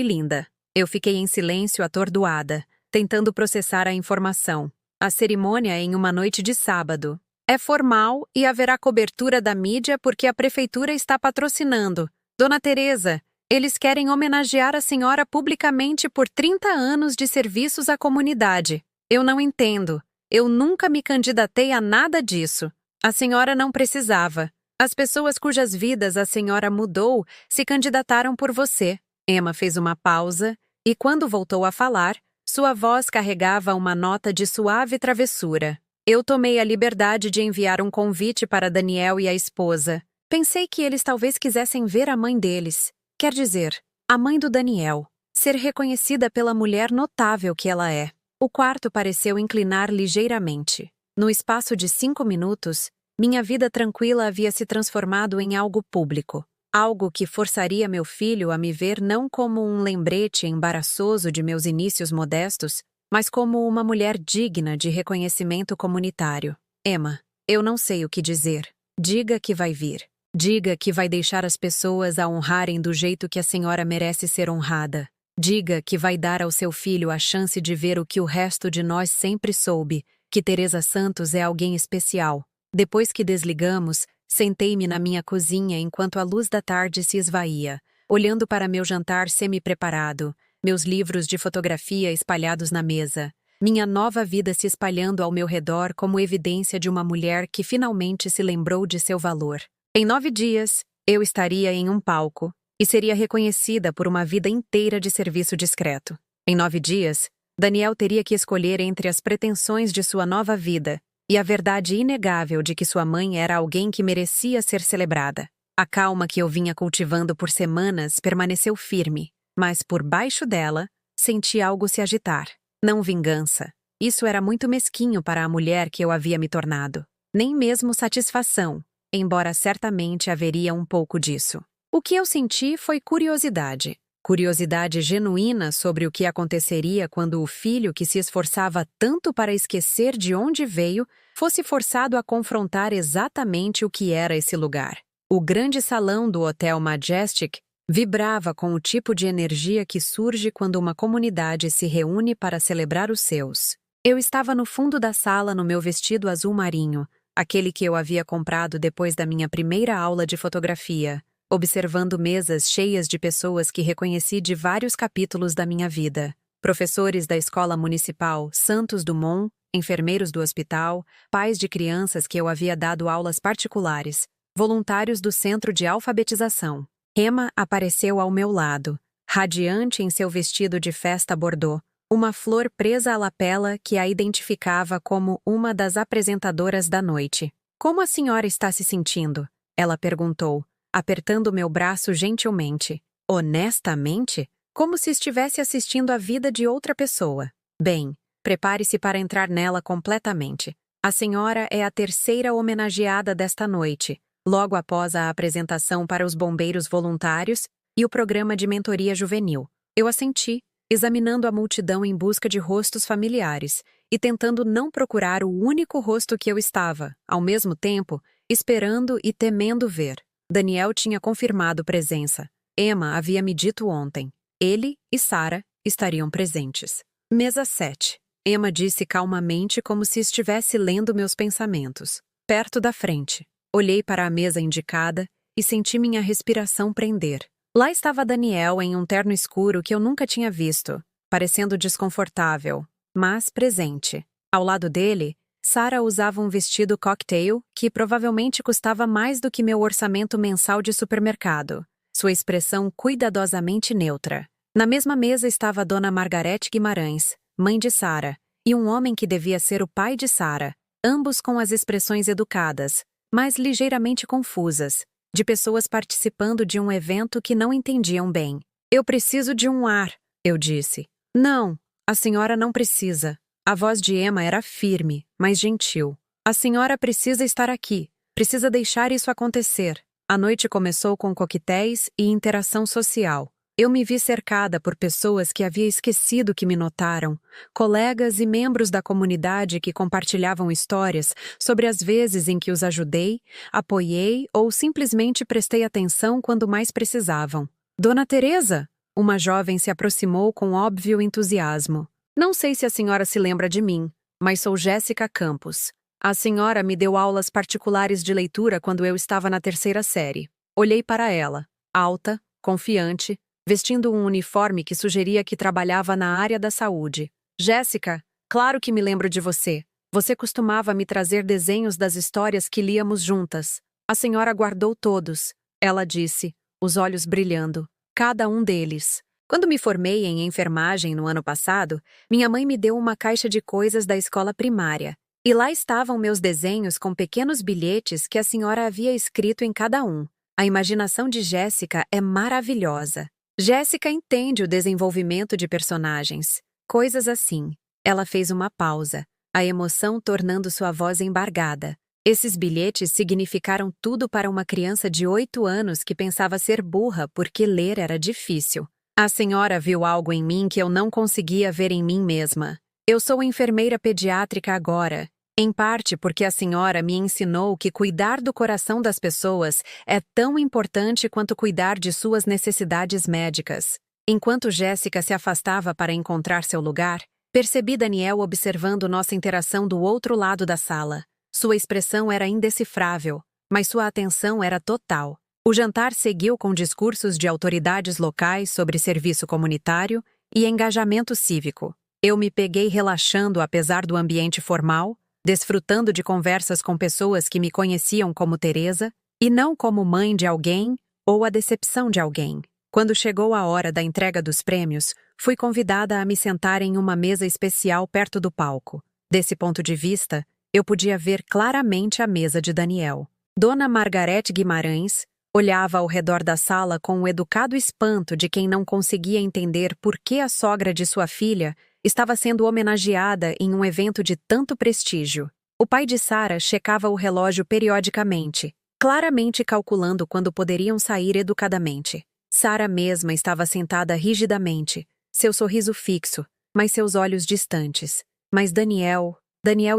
linda. Eu fiquei em silêncio atordoada, tentando processar a informação. A cerimônia é em uma noite de sábado. É formal e haverá cobertura da mídia porque a prefeitura está patrocinando. Dona Teresa, eles querem homenagear a senhora publicamente por 30 anos de serviços à comunidade. Eu não entendo. Eu nunca me candidatei a nada disso. A senhora não precisava. As pessoas cujas vidas a senhora mudou se candidataram por você. Emma fez uma pausa e, quando voltou a falar, sua voz carregava uma nota de suave travessura. Eu tomei a liberdade de enviar um convite para Daniel e a esposa. Pensei que eles talvez quisessem ver a mãe deles. Quer dizer, a mãe do Daniel. Ser reconhecida pela mulher notável que ela é. O quarto pareceu inclinar ligeiramente. No espaço de 5 minutos, minha vida tranquila havia se transformado em algo público. Algo que forçaria meu filho a me ver não como um lembrete embaraçoso de meus inícios modestos, mas como uma mulher digna de reconhecimento comunitário. Emma, eu não sei o que dizer. Diga que vai vir. Diga que vai deixar as pessoas a honrarem do jeito que a senhora merece ser honrada. Diga que vai dar ao seu filho a chance de ver o que o resto de nós sempre soube, que Teresa Santos é alguém especial. Depois que desligamos, sentei-me na minha cozinha enquanto a luz da tarde se esvaía, olhando para meu jantar semi-preparado, meus livros de fotografia espalhados na mesa, minha nova vida se espalhando ao meu redor como evidência de uma mulher que finalmente se lembrou de seu valor. Em 9 dias, eu estaria em um palco e seria reconhecida por uma vida inteira de serviço discreto. Em 9 dias, Daniel teria que escolher entre as pretensões de sua nova vida e a verdade inegável de que sua mãe era alguém que merecia ser celebrada. A calma que eu vinha cultivando por semanas permaneceu firme, mas por baixo dela, senti algo se agitar. Não vingança. Isso era muito mesquinho para a mulher que eu havia me tornado. Nem mesmo satisfação, embora certamente haveria um pouco disso. O que eu senti foi curiosidade. Curiosidade genuína sobre o que aconteceria quando o filho que se esforçava tanto para esquecer de onde veio fosse forçado a confrontar exatamente o que era esse lugar. O grande salão do Hotel Majestic vibrava com o tipo de energia que surge quando uma comunidade se reúne para celebrar os seus. Eu estava no fundo da sala no meu vestido azul marinho, aquele que eu havia comprado depois da minha primeira aula de fotografia, observando mesas cheias de pessoas que reconheci de vários capítulos da minha vida. Professores da escola municipal Santos Dumont, enfermeiros do hospital, pais de crianças que eu havia dado aulas particulares, voluntários do centro de alfabetização. Emma apareceu ao meu lado, radiante em seu vestido de festa bordô, uma flor presa à lapela que a identificava como uma das apresentadoras da noite. "Como a senhora está se sentindo?" ela perguntou, apertando meu braço gentilmente. Honestamente, como se estivesse assistindo a vida de outra pessoa. "Bem, prepare-se para entrar nela completamente. A senhora é a terceira homenageada desta noite, logo após a apresentação para os bombeiros voluntários e o programa de mentoria juvenil." Eu assenti, examinando a multidão em busca de rostos familiares e tentando não procurar o único rosto que eu estava, ao mesmo tempo, esperando e temendo ver. Daniel tinha confirmado presença. Emma havia me dito ontem. Ele e Sarah estariam presentes. Mesa 7. Emma disse calmamente como se estivesse lendo meus pensamentos. Perto da frente. Olhei para a mesa indicada e senti minha respiração prender. Lá estava Daniel em um terno escuro que eu nunca tinha visto, parecendo desconfortável, mas presente. Ao lado dele, Sarah usava um vestido cocktail que provavelmente custava mais do que meu orçamento mensal de supermercado, sua expressão cuidadosamente neutra. Na mesma mesa estava Dona Margarete Guimarães, mãe de Sarah, e um homem que devia ser o pai de Sarah, ambos com as expressões educadas, mas ligeiramente confusas, de pessoas participando de um evento que não entendiam bem. "Eu preciso de um ar", eu disse. "Não, a senhora não precisa." A voz de Emma era firme, mas gentil. "A senhora precisa estar aqui. Precisa deixar isso acontecer." A noite começou com coquetéis e interação social. Eu me vi cercada por pessoas que havia esquecido que me notaram, colegas e membros da comunidade que compartilhavam histórias sobre as vezes em que os ajudei, apoiei ou simplesmente prestei atenção quando mais precisavam. "Dona Teresa?" Uma jovem se aproximou com óbvio entusiasmo. "Não sei se a senhora se lembra de mim, mas sou Jéssica Campos. A senhora me deu aulas particulares de leitura quando eu estava na 3ª série." Olhei para ela, alta, confiante, vestindo um uniforme que sugeria que trabalhava na área da saúde. "Jéssica, claro que me lembro de você. Você costumava me trazer desenhos das histórias que líamos juntas. A senhora guardou todos", ela disse, os olhos brilhando. "Cada um deles." Quando me formei em enfermagem no ano passado, minha mãe me deu uma caixa de coisas da escola primária. E lá estavam meus desenhos com pequenos bilhetes que a senhora havia escrito em cada um. A imaginação de Jéssica é maravilhosa. Jéssica entende o desenvolvimento de personagens. Coisas assim. Ela fez uma pausa, a emoção tornando sua voz embargada. Esses bilhetes significaram tudo para uma criança de 8 anos que pensava ser burra porque ler era difícil. A senhora viu algo em mim que eu não conseguia ver em mim mesma. Eu sou enfermeira pediátrica agora, em parte porque a senhora me ensinou que cuidar do coração das pessoas é tão importante quanto cuidar de suas necessidades médicas. Enquanto Jéssica se afastava para encontrar seu lugar, percebi Daniel observando nossa interação do outro lado da sala. Sua expressão era indecifrável, mas sua atenção era total. O jantar seguiu com discursos de autoridades locais sobre serviço comunitário e engajamento cívico. Eu me peguei relaxando apesar do ambiente formal, desfrutando de conversas com pessoas que me conheciam como Teresa, e não como mãe de alguém ou a decepção de alguém. Quando chegou a hora da entrega dos prêmios, fui convidada a me sentar em uma mesa especial perto do palco. Desse ponto de vista, eu podia ver claramente a mesa de Daniel. Dona Margarete Guimarães olhava ao redor da sala com o educado espanto de quem não conseguia entender por que a sogra de sua filha estava sendo homenageada em um evento de tanto prestígio. O pai de Sara checava o relógio periodicamente, claramente calculando quando poderiam sair educadamente. Sara mesma estava sentada rigidamente, seu sorriso fixo, mas seus olhos distantes. Mas Daniel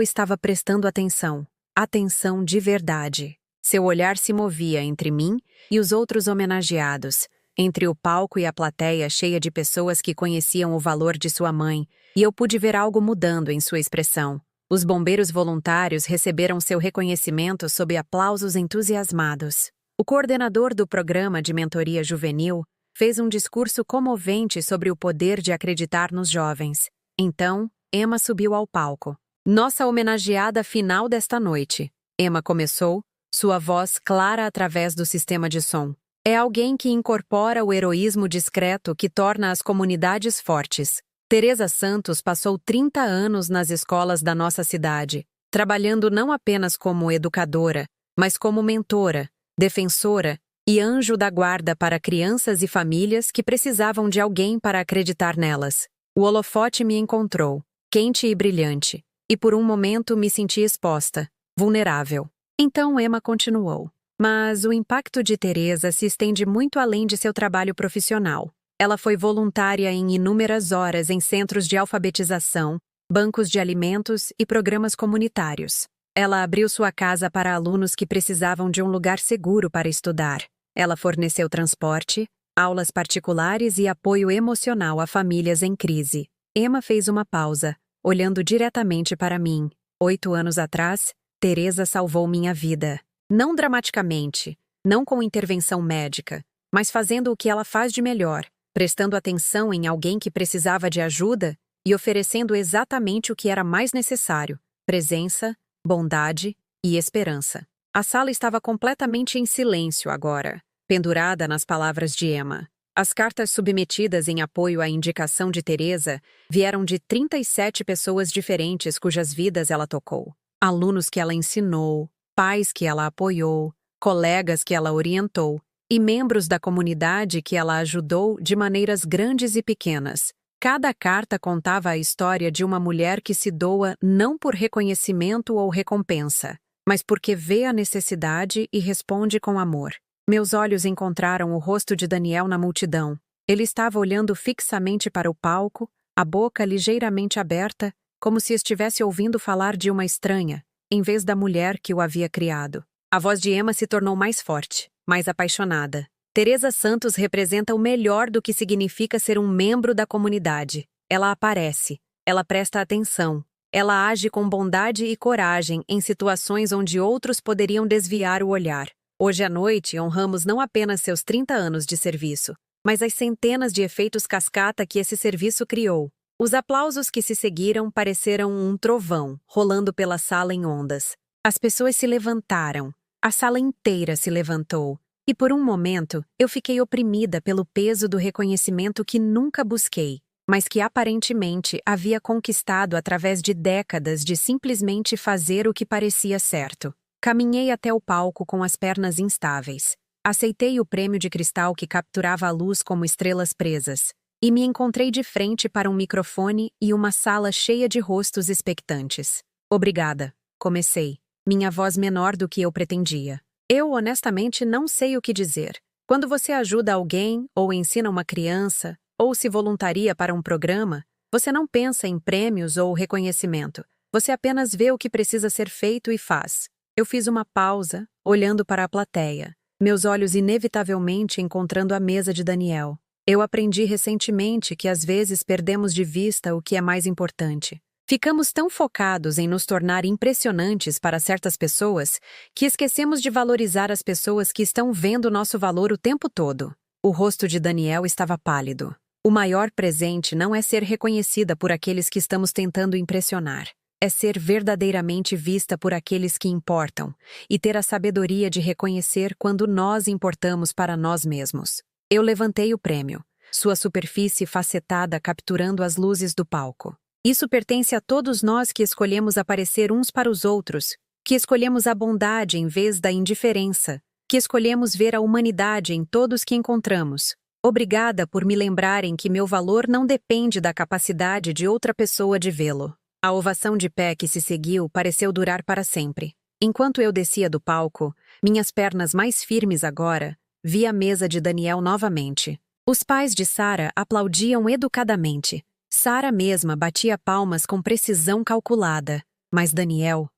estava prestando atenção. Atenção de verdade. Seu olhar se movia entre mim e os outros homenageados, entre o palco e a plateia cheia de pessoas que conheciam o valor de sua mãe, e eu pude ver algo mudando em sua expressão. Os bombeiros voluntários receberam seu reconhecimento sob aplausos entusiasmados. O coordenador do programa de mentoria juvenil fez um discurso comovente sobre o poder de acreditar nos jovens. Então, Emma subiu ao palco. Nossa homenageada final desta noite. Emma começou, sua voz clara através do sistema de som. É alguém que incorpora o heroísmo discreto que torna as comunidades fortes. Teresa Santos passou 30 anos nas escolas da nossa cidade, trabalhando não apenas como educadora, mas como mentora, defensora e anjo da guarda para crianças e famílias que precisavam de alguém para acreditar nelas. O holofote me encontrou, quente e brilhante, e por um momento me senti exposta, vulnerável. Então Emma continuou. Mas o impacto de Teresa se estende muito além de seu trabalho profissional. Ela foi voluntária em inúmeras horas em centros de alfabetização, bancos de alimentos e programas comunitários. Ela abriu sua casa para alunos que precisavam de um lugar seguro para estudar. Ela forneceu transporte, aulas particulares e apoio emocional a famílias em crise. Emma fez uma pausa, olhando diretamente para mim. 8 anos atrás, Teresa salvou minha vida. Não dramaticamente, não com intervenção médica, mas fazendo o que ela faz de melhor, prestando atenção em alguém que precisava de ajuda e oferecendo exatamente o que era mais necessário: presença, bondade e esperança. A sala estava completamente em silêncio agora, pendurada nas palavras de Emma. As cartas submetidas em apoio à indicação de Teresa vieram de 37 pessoas diferentes cujas vidas ela tocou. Alunos que ela ensinou, pais que ela apoiou, colegas que ela orientou e membros da comunidade que ela ajudou de maneiras grandes e pequenas. Cada carta contava a história de uma mulher que se doa não por reconhecimento ou recompensa, mas porque vê a necessidade e responde com amor. Meus olhos encontraram o rosto de Daniel na multidão. Ele estava olhando fixamente para o palco, a boca ligeiramente aberta, como se estivesse ouvindo falar de uma estranha, em vez da mulher que o havia criado. A voz de Emma se tornou mais forte, mais apaixonada. Teresa Santos representa o melhor do que significa ser um membro da comunidade. Ela aparece, ela presta atenção, ela age com bondade e coragem em situações onde outros poderiam desviar o olhar. Hoje à noite honramos não apenas seus 30 anos de serviço, mas as centenas de efeitos cascata que esse serviço criou. Os aplausos que se seguiram pareceram um trovão, rolando pela sala em ondas. As pessoas se levantaram, a sala inteira se levantou, e por um momento eu fiquei oprimida pelo peso do reconhecimento que nunca busquei, mas que aparentemente havia conquistado através de décadas de simplesmente fazer o que parecia certo. Caminhei até o palco com as pernas instáveis. Aceitei o prêmio de cristal que capturava a luz como estrelas presas, e me encontrei de frente para um microfone e uma sala cheia de rostos expectantes. Obrigada, comecei. minha voz menor do que eu pretendia. Eu honestamente não sei o que dizer. Quando você ajuda alguém, ou ensina uma criança, ou se voluntaria para um programa, você não pensa em prêmios ou reconhecimento. Você apenas vê o que precisa ser feito e faz. Eu fiz uma pausa, olhando para a plateia, meus olhos inevitavelmente encontrando a mesa de Daniel. Eu aprendi recentemente que às vezes perdemos de vista o que é mais importante. Ficamos tão focados em nos tornar impressionantes para certas pessoas que esquecemos de valorizar as pessoas que estão vendo nosso valor o tempo todo. O rosto de Daniel estava pálido. O maior presente não é ser reconhecida por aqueles que estamos tentando impressionar. É ser verdadeiramente vista por aqueles que importam e ter a sabedoria de reconhecer quando nós importamos para nós mesmos. Eu levantei o prêmio, sua superfície facetada capturando as luzes do palco. Isso pertence a todos nós que escolhemos aparecer uns para os outros, que escolhemos a bondade em vez da indiferença, que escolhemos ver a humanidade em todos que encontramos. Obrigada por me lembrarem que meu valor não depende da capacidade de outra pessoa de vê-lo. A ovação de pé que se seguiu pareceu durar para sempre. Enquanto eu descia do palco, minhas pernas mais firmes agora, vi a mesa de Daniel novamente. Os pais de Sarah aplaudiam educadamente. Sarah mesma batia palmas com precisão calculada. Mas Daniel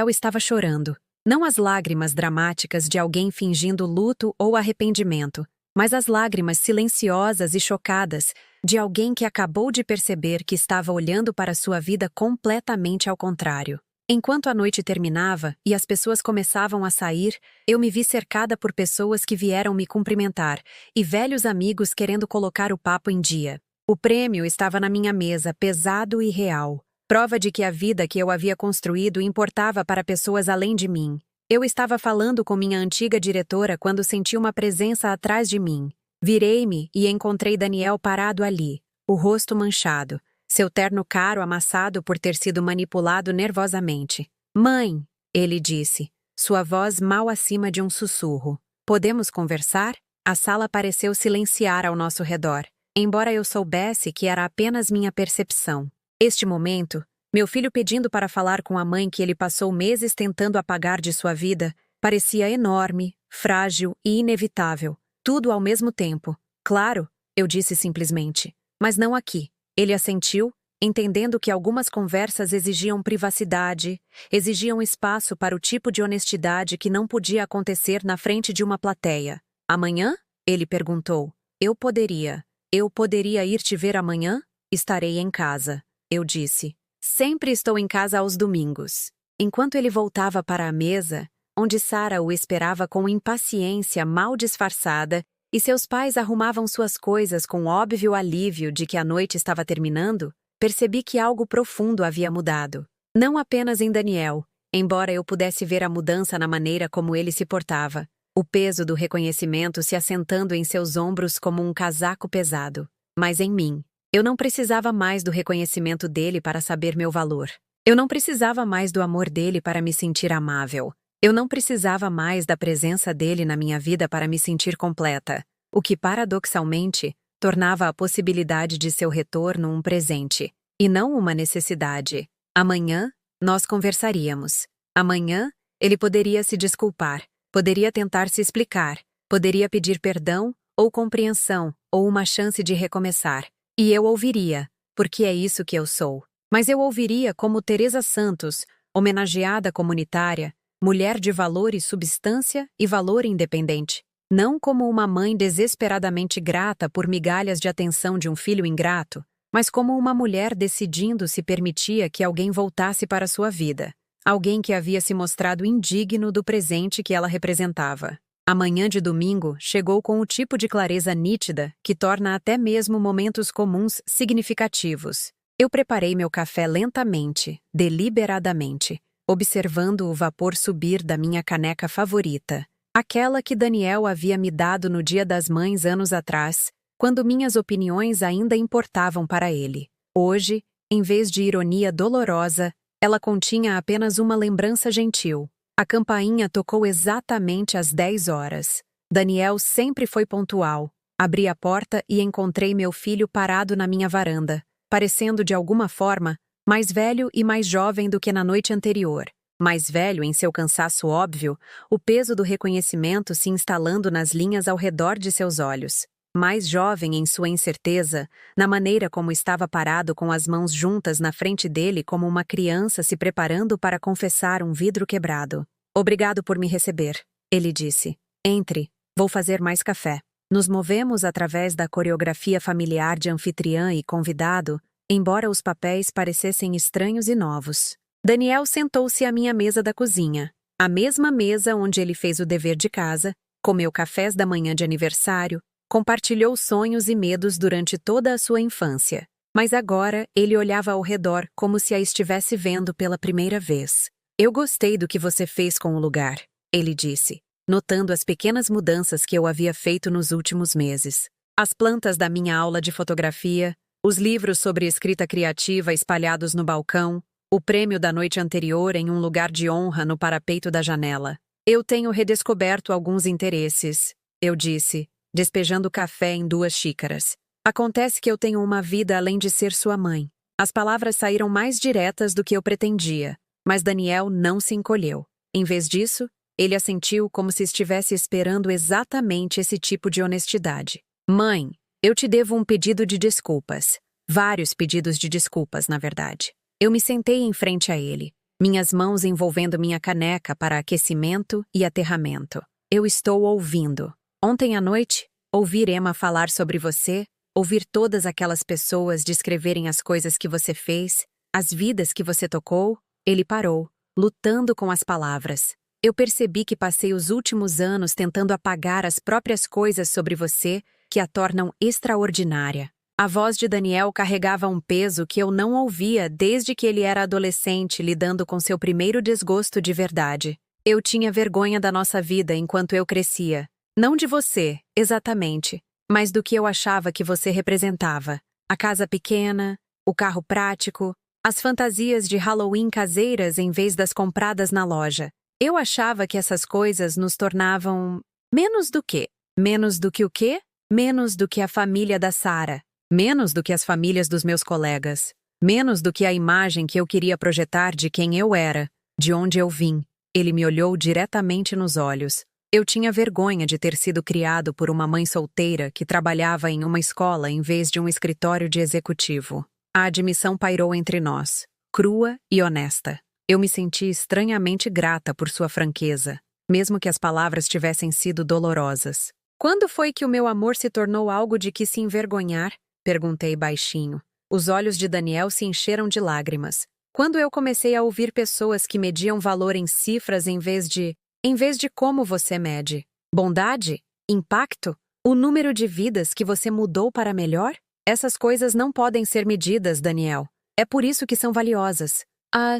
estava chorando. Não as lágrimas dramáticas de alguém fingindo luto ou arrependimento, mas as lágrimas silenciosas e chocadas de alguém que acabou de perceber que estava olhando para sua vida completamente ao contrário. Enquanto a noite terminava e as pessoas começavam a sair, eu me vi cercada por pessoas que vieram me cumprimentar e velhos amigos querendo colocar o papo em dia. O prêmio estava na minha mesa, pesado e real. Prova de que a vida que eu havia construído importava para pessoas além de mim. Eu estava falando com minha antiga diretora quando senti uma presença atrás de mim. Virei-me e encontrei Daniel parado ali, o rosto manchado, seu terno caro amassado por ter sido manipulado nervosamente. "Mãe", ele disse, sua voz mal acima de um sussurro. "Podemos conversar?" A sala pareceu silenciar ao nosso redor, embora eu soubesse que era apenas minha percepção. Este momento, meu filho pedindo para falar com a mãe que ele passou meses tentando apagar de sua vida, parecia enorme, frágil e inevitável. Tudo ao mesmo tempo. "Claro", eu disse simplesmente. "Mas não aqui." Ele assentiu, entendendo que algumas conversas exigiam privacidade, exigiam espaço para o tipo de honestidade que não podia acontecer na frente de uma plateia. "Amanhã?" ele perguntou. Eu poderia ir te ver amanhã? Estarei em casa", eu disse. "Sempre estou em casa aos domingos." Enquanto ele voltava para a mesa, onde Sarah o esperava com impaciência mal disfarçada, e seus pais arrumavam suas coisas com óbvio alívio de que a noite estava terminando, percebi que algo profundo havia mudado. Não apenas em Daniel, embora eu pudesse ver a mudança na maneira como ele se portava, o peso do reconhecimento se assentando em seus ombros como um casaco pesado, mas em mim. Eu não precisava mais do reconhecimento dele para saber meu valor. Eu não precisava mais do amor dele para me sentir amável. Eu não precisava mais da presença dele na minha vida para me sentir completa, o que paradoxalmente tornava a possibilidade de seu retorno um presente, e não uma necessidade. Amanhã, nós conversaríamos. Amanhã, ele poderia se desculpar, poderia tentar se explicar, poderia pedir perdão ou compreensão ou uma chance de recomeçar. E eu ouviria, porque é isso que eu sou. Mas eu ouviria como Teresa Santos, homenageada comunitária, mulher de valor e substância e valor independente. Não como uma mãe desesperadamente grata por migalhas de atenção de um filho ingrato, mas como uma mulher decidindo se permitia que alguém voltasse para sua vida. Alguém que havia se mostrado indigno do presente que ela representava. A manhã de domingo chegou com o tipo de clareza nítida que torna até mesmo momentos comuns significativos. Eu preparei meu café lentamente, deliberadamente, observando o vapor subir da minha caneca favorita, aquela que Daniel havia me dado no Dia das Mães anos atrás, quando minhas opiniões ainda importavam para ele. Hoje, em vez de ironia dolorosa, ela continha apenas uma lembrança gentil. A campainha tocou exatamente às 10 horas. Daniel sempre foi pontual. Abri a porta e encontrei meu filho parado na minha varanda, parecendo de alguma forma mais velho e mais jovem do que na noite anterior. mais velho em seu cansaço óbvio, o peso do reconhecimento se instalando nas linhas ao redor de seus olhos. Mais jovem em sua incerteza, na maneira como estava parado com as mãos juntas na frente dele como uma criança se preparando para confessar um vidro quebrado. Obrigado por me receber, ele disse. Entre, vou fazer mais café. Nos movemos através da coreografia familiar de anfitriã e convidado, embora os papéis parecessem estranhos e novos. Daniel sentou-se à minha mesa da cozinha, a mesma mesa onde ele fez o dever de casa, comeu cafés da manhã de aniversário, compartilhou sonhos e medos durante toda a sua infância. Mas agora ele olhava ao redor como se a estivesse vendo pela primeira vez. Eu gostei do que você fez com o lugar, ele disse, notando as pequenas mudanças que eu havia feito nos últimos meses. As plantas da minha aula de fotografia, os livros sobre escrita criativa espalhados no balcão, o prêmio da noite anterior em um lugar de honra no parapeito da janela. Eu tenho redescoberto alguns interesses, eu disse, despejando café em 2 xícaras. Acontece que eu tenho uma vida além de ser sua mãe. As palavras saíram mais diretas do que eu pretendia, mas Daniel não se encolheu. Em vez disso, ele assentiu como se estivesse esperando exatamente esse tipo de honestidade. Mãe, eu te devo um pedido de desculpas. Vários pedidos de desculpas, na verdade. Eu me sentei em frente a ele, minhas mãos envolvendo minha caneca para aquecimento e aterramento. Eu estou ouvindo. Ontem à noite, ouvir Emma falar sobre você, ouvir todas aquelas pessoas descreverem as coisas que você fez, as vidas que você tocou, ele parou, lutando com as palavras. Eu percebi que passei os últimos anos tentando apagar as próprias coisas sobre você que a tornam extraordinária. A voz de Daniel carregava um peso que eu não ouvia desde que ele era adolescente lidando com seu primeiro desgosto de verdade. Eu tinha vergonha da nossa vida enquanto eu crescia. Não de você, exatamente, mas do que eu achava que você representava. A casa pequena, o carro prático, as fantasias de Halloween caseiras em vez das compradas na loja. Eu achava que essas coisas nos tornavam... Menos do que? Menos do que o quê? Menos do que a família da Sarah. Menos do que as famílias dos meus colegas. Menos do que a imagem que eu queria projetar de quem eu era, de onde eu vim. Ele me olhou diretamente nos olhos. Eu tinha vergonha de ter sido criado por uma mãe solteira que trabalhava em uma escola em vez de um escritório de executivo. A admissão pairou entre nós, crua e honesta. Eu me senti estranhamente grata por sua franqueza, mesmo que as palavras tivessem sido dolorosas. Quando foi que o meu amor se tornou algo de que se envergonhar? Perguntei baixinho. Os olhos de Daniel se encheram de lágrimas. Quando eu comecei a ouvir pessoas que mediam valor em cifras em vez de como você mede. Bondade? Impacto? O número de vidas que você mudou para melhor? Essas coisas não podem ser medidas, Daniel. É por isso que são valiosas.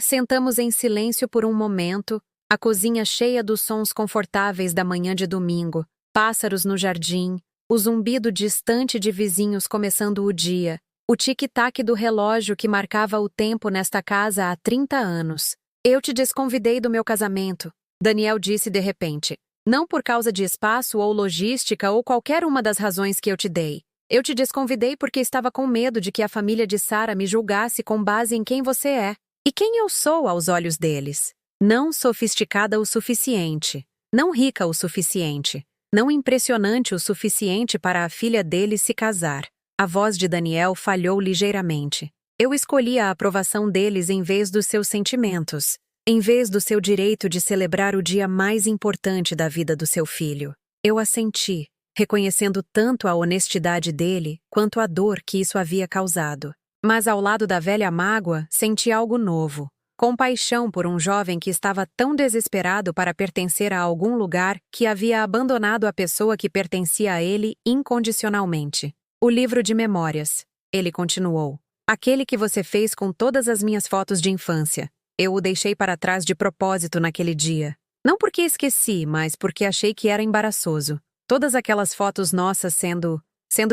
Sentamos em silêncio por um momento, a cozinha cheia dos sons confortáveis da manhã de domingo, pássaros no jardim, o zumbido distante de vizinhos começando o dia, o tic-tac do relógio que marcava o tempo nesta casa há 30 anos. Eu te desconvidei do meu casamento, Daniel disse de repente. Não por causa de espaço ou logística ou qualquer uma das razões que eu te dei. Eu te desconvidei porque estava com medo de que a família de Sarah me julgasse com base em quem você é. E quem eu sou aos olhos deles? Não sofisticada o suficiente. Não rica o suficiente. Não impressionante o suficiente para a filha dele se casar. A voz de Daniel falhou ligeiramente. Eu escolhi a aprovação deles em vez dos seus sentimentos, em vez do seu direito de celebrar o dia mais importante da vida do seu filho. Eu assenti, reconhecendo tanto a honestidade dele quanto a dor que isso havia causado. Mas ao lado da velha mágoa, senti algo novo. Compaixão por um jovem que estava tão desesperado para pertencer a algum lugar que havia abandonado a pessoa que pertencia a ele incondicionalmente. O livro de memórias, ele continuou. Aquele que você fez com todas as minhas fotos de infância. Eu o deixei para trás de propósito naquele dia. Não porque esqueci, mas porque achei que era embaraçoso. Todas aquelas fotos nossas sendo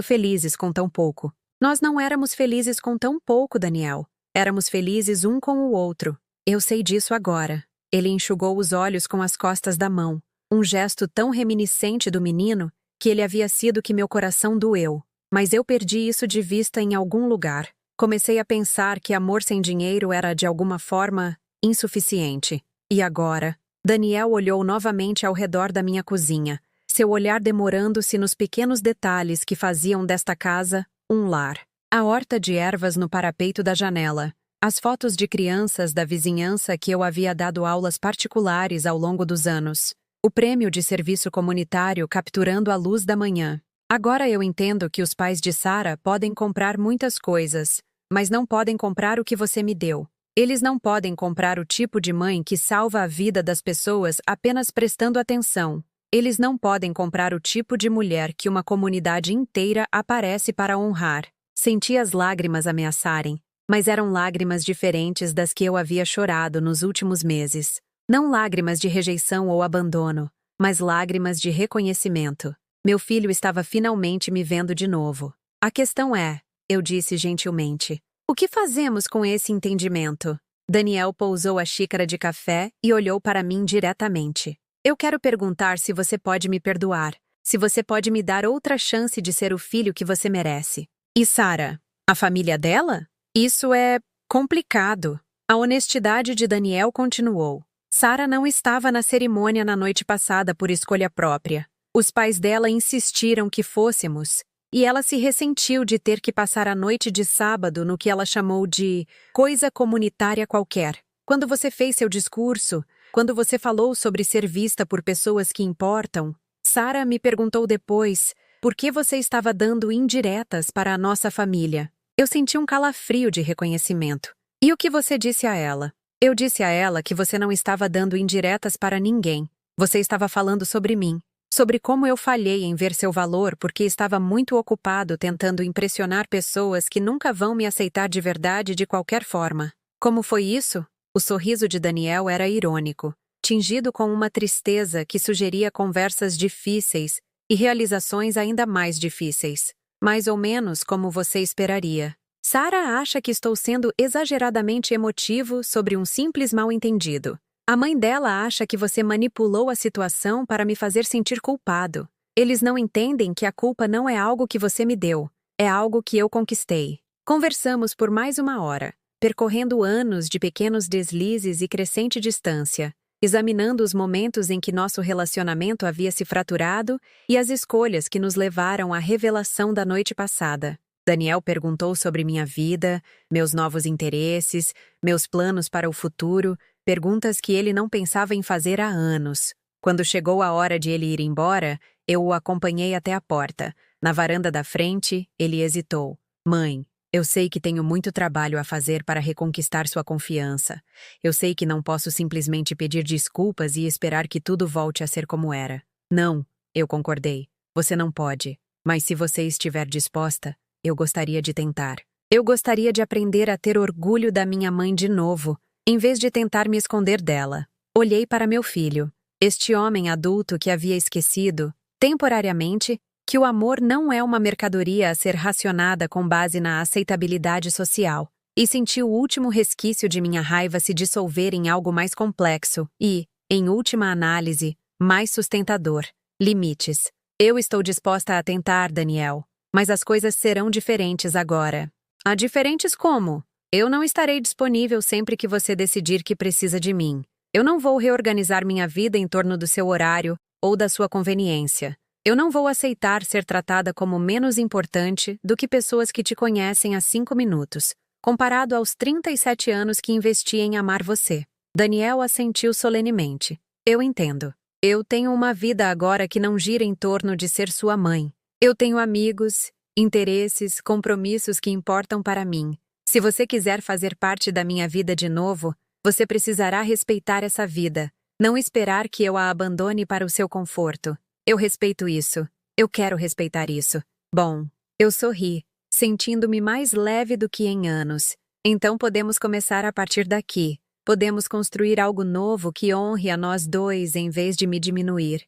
felizes com tão pouco. Nós não éramos felizes com tão pouco, Daniel. Éramos felizes um com o outro. Eu sei disso agora. Ele enxugou os olhos com as costas da mão. Um gesto tão reminiscente do menino que ele havia sido que meu coração doeu. Mas eu perdi isso de vista em algum lugar. Comecei a pensar que amor sem dinheiro era, de alguma forma, insuficiente. E agora? Daniel olhou novamente ao redor da minha cozinha, seu olhar demorando-se nos pequenos detalhes que faziam desta casa um lar. A horta de ervas no parapeito da janela, as fotos de crianças da vizinhança que eu havia dado aulas particulares ao longo dos anos, o prêmio de serviço comunitário capturando a luz da manhã. Agora eu entendo que os pais de Sarah podem comprar muitas coisas, mas não podem comprar o que você me deu. Eles não podem comprar o tipo de mãe que salva a vida das pessoas apenas prestando atenção. Eles não podem comprar o tipo de mulher que uma comunidade inteira aparece para honrar. Senti as lágrimas ameaçarem, mas eram lágrimas diferentes das que eu havia chorado nos últimos meses. Não lágrimas de rejeição ou abandono, mas lágrimas de reconhecimento. Meu filho estava finalmente me vendo de novo. A questão é, eu disse gentilmente, o que fazemos com esse entendimento? Daniel pousou a xícara de café e olhou para mim diretamente. Eu quero perguntar se você pode me perdoar, se você pode me dar outra chance de ser o filho que você merece. E Sarah, a família dela? Isso é complicado. A honestidade de Daniel continuou. Sarah não estava na cerimônia na noite passada por escolha própria. Os pais dela insistiram que fôssemos, e ela se ressentiu de ter que passar a noite de sábado no que ela chamou de coisa comunitária qualquer. Quando você fez seu discurso, quando você falou sobre ser vista por pessoas que importam, Sarah me perguntou depois por que você estava dando indiretas para a nossa família. Eu senti um calafrio de reconhecimento. E o que você disse a ela? Eu disse a ela que você não estava dando indiretas para ninguém. Você estava falando sobre mim. Sobre como eu falhei em ver seu valor porque estava muito ocupado tentando impressionar pessoas que nunca vão me aceitar de verdade de qualquer forma. Como foi isso? O sorriso de Daniel era irônico, tingido com uma tristeza que sugeria conversas difíceis e realizações ainda mais difíceis. Mais ou menos como você esperaria. Sarah acha que estou sendo exageradamente emotivo sobre um simples mal-entendido. A mãe dela acha que você manipulou a situação para me fazer sentir culpado. Eles não entendem que a culpa não é algo que você me deu, é algo que eu conquistei. Conversamos por mais uma hora, percorrendo anos de pequenos deslizes e crescente distância, examinando os momentos em que nosso relacionamento havia se fraturado e as escolhas que nos levaram à revelação da noite passada. Daniel perguntou sobre minha vida, meus novos interesses, meus planos para o futuro, perguntas que ele não pensava em fazer há anos. Quando chegou a hora de ele ir embora, eu o acompanhei até a porta. Na varanda da frente, ele hesitou. Mãe, eu sei que tenho muito trabalho a fazer para reconquistar sua confiança. Eu sei que não posso simplesmente pedir desculpas e esperar que tudo volte a ser como era. Não, eu concordei. Você não pode. Mas se você estiver disposta, eu gostaria de tentar. Eu gostaria de aprender a ter orgulho da minha mãe de novo, em vez de tentar me esconder dela. Olhei para meu filho, este homem adulto que havia esquecido, temporariamente, que o amor não é uma mercadoria a ser racionada com base na aceitabilidade social, e senti o último resquício de minha raiva se dissolver em algo mais complexo e, em última análise, mais sustentador. Limites. Eu estou disposta a tentar, Daniel, mas as coisas serão diferentes agora. Diferentes como? Eu não estarei disponível sempre que você decidir que precisa de mim. Eu não vou reorganizar minha vida em torno do seu horário ou da sua conveniência. Eu não vou aceitar ser tratada como menos importante do que pessoas que te conhecem há 5 minutos, comparado aos 37 anos que investi em amar você. Daniel assentiu solenemente. Eu entendo. Eu tenho uma vida agora que não gira em torno de ser sua mãe. Eu tenho amigos, interesses, compromissos que importam para mim. Se você quiser fazer parte da minha vida de novo, você precisará respeitar essa vida, não esperar que eu a abandone para o seu conforto. Eu respeito isso. Eu quero respeitar isso. Bom, eu sorri, sentindo-me mais leve do que em anos. Então podemos começar a partir daqui. Podemos construir algo novo que honre a nós dois em vez de me diminuir.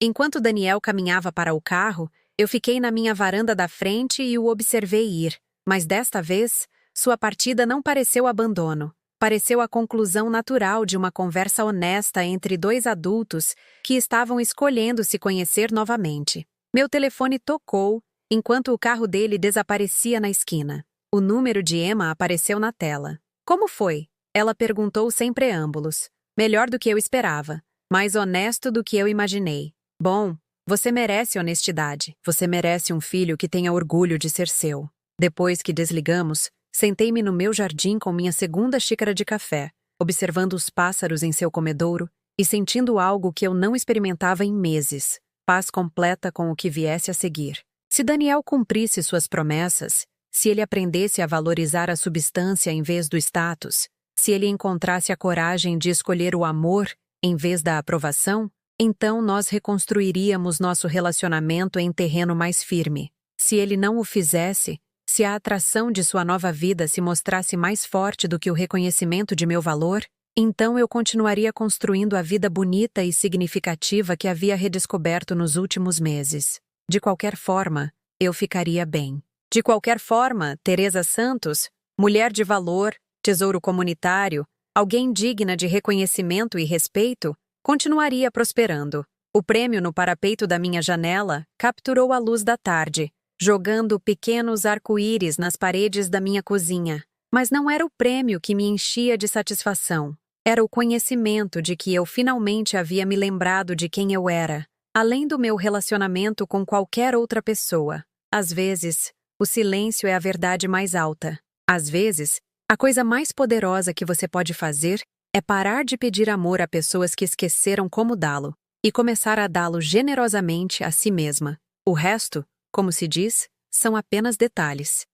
Enquanto Daniel caminhava para o carro, eu fiquei na minha varanda da frente e o observei ir. Mas desta vez, sua partida não pareceu abandono. Pareceu a conclusão natural de uma conversa honesta entre dois adultos que estavam escolhendo se conhecer novamente. Meu telefone tocou enquanto o carro dele desaparecia na esquina. O número de Emma apareceu na tela. Como foi? Ela perguntou sem preâmbulos. Melhor do que eu esperava. Mais honesto do que eu imaginei. Bom, você merece honestidade. Você merece um filho que tenha orgulho de ser seu. Depois que desligamos, sentei-me no meu jardim com minha segunda xícara de café, observando os pássaros em seu comedouro e sentindo algo que eu não experimentava em meses. Paz completa com o que viesse a seguir. Se Daniel cumprisse suas promessas, se ele aprendesse a valorizar a substância em vez do status, se ele encontrasse a coragem de escolher o amor em vez da aprovação, então nós reconstruiríamos nosso relacionamento em terreno mais firme. Se ele não o fizesse, se a atração de sua nova vida se mostrasse mais forte do que o reconhecimento de meu valor, então eu continuaria construindo a vida bonita e significativa que havia redescoberto nos últimos meses. De qualquer forma, eu ficaria bem. De qualquer forma, Teresa Santos, mulher de valor, tesouro comunitário, alguém digna de reconhecimento e respeito, continuaria prosperando. O prêmio no parapeito da minha janela capturou a luz da tarde, jogando pequenos arco-íris nas paredes da minha cozinha. Mas não era o prêmio que me enchia de satisfação. Era o conhecimento de que eu finalmente havia me lembrado de quem eu era, além do meu relacionamento com qualquer outra pessoa. Às vezes, o silêncio é a verdade mais alta. Às vezes, a coisa mais poderosa que você pode fazer é parar de pedir amor a pessoas que esqueceram como dá-lo e começar a dá-lo generosamente a si mesma. O resto, como se diz, são apenas detalhes.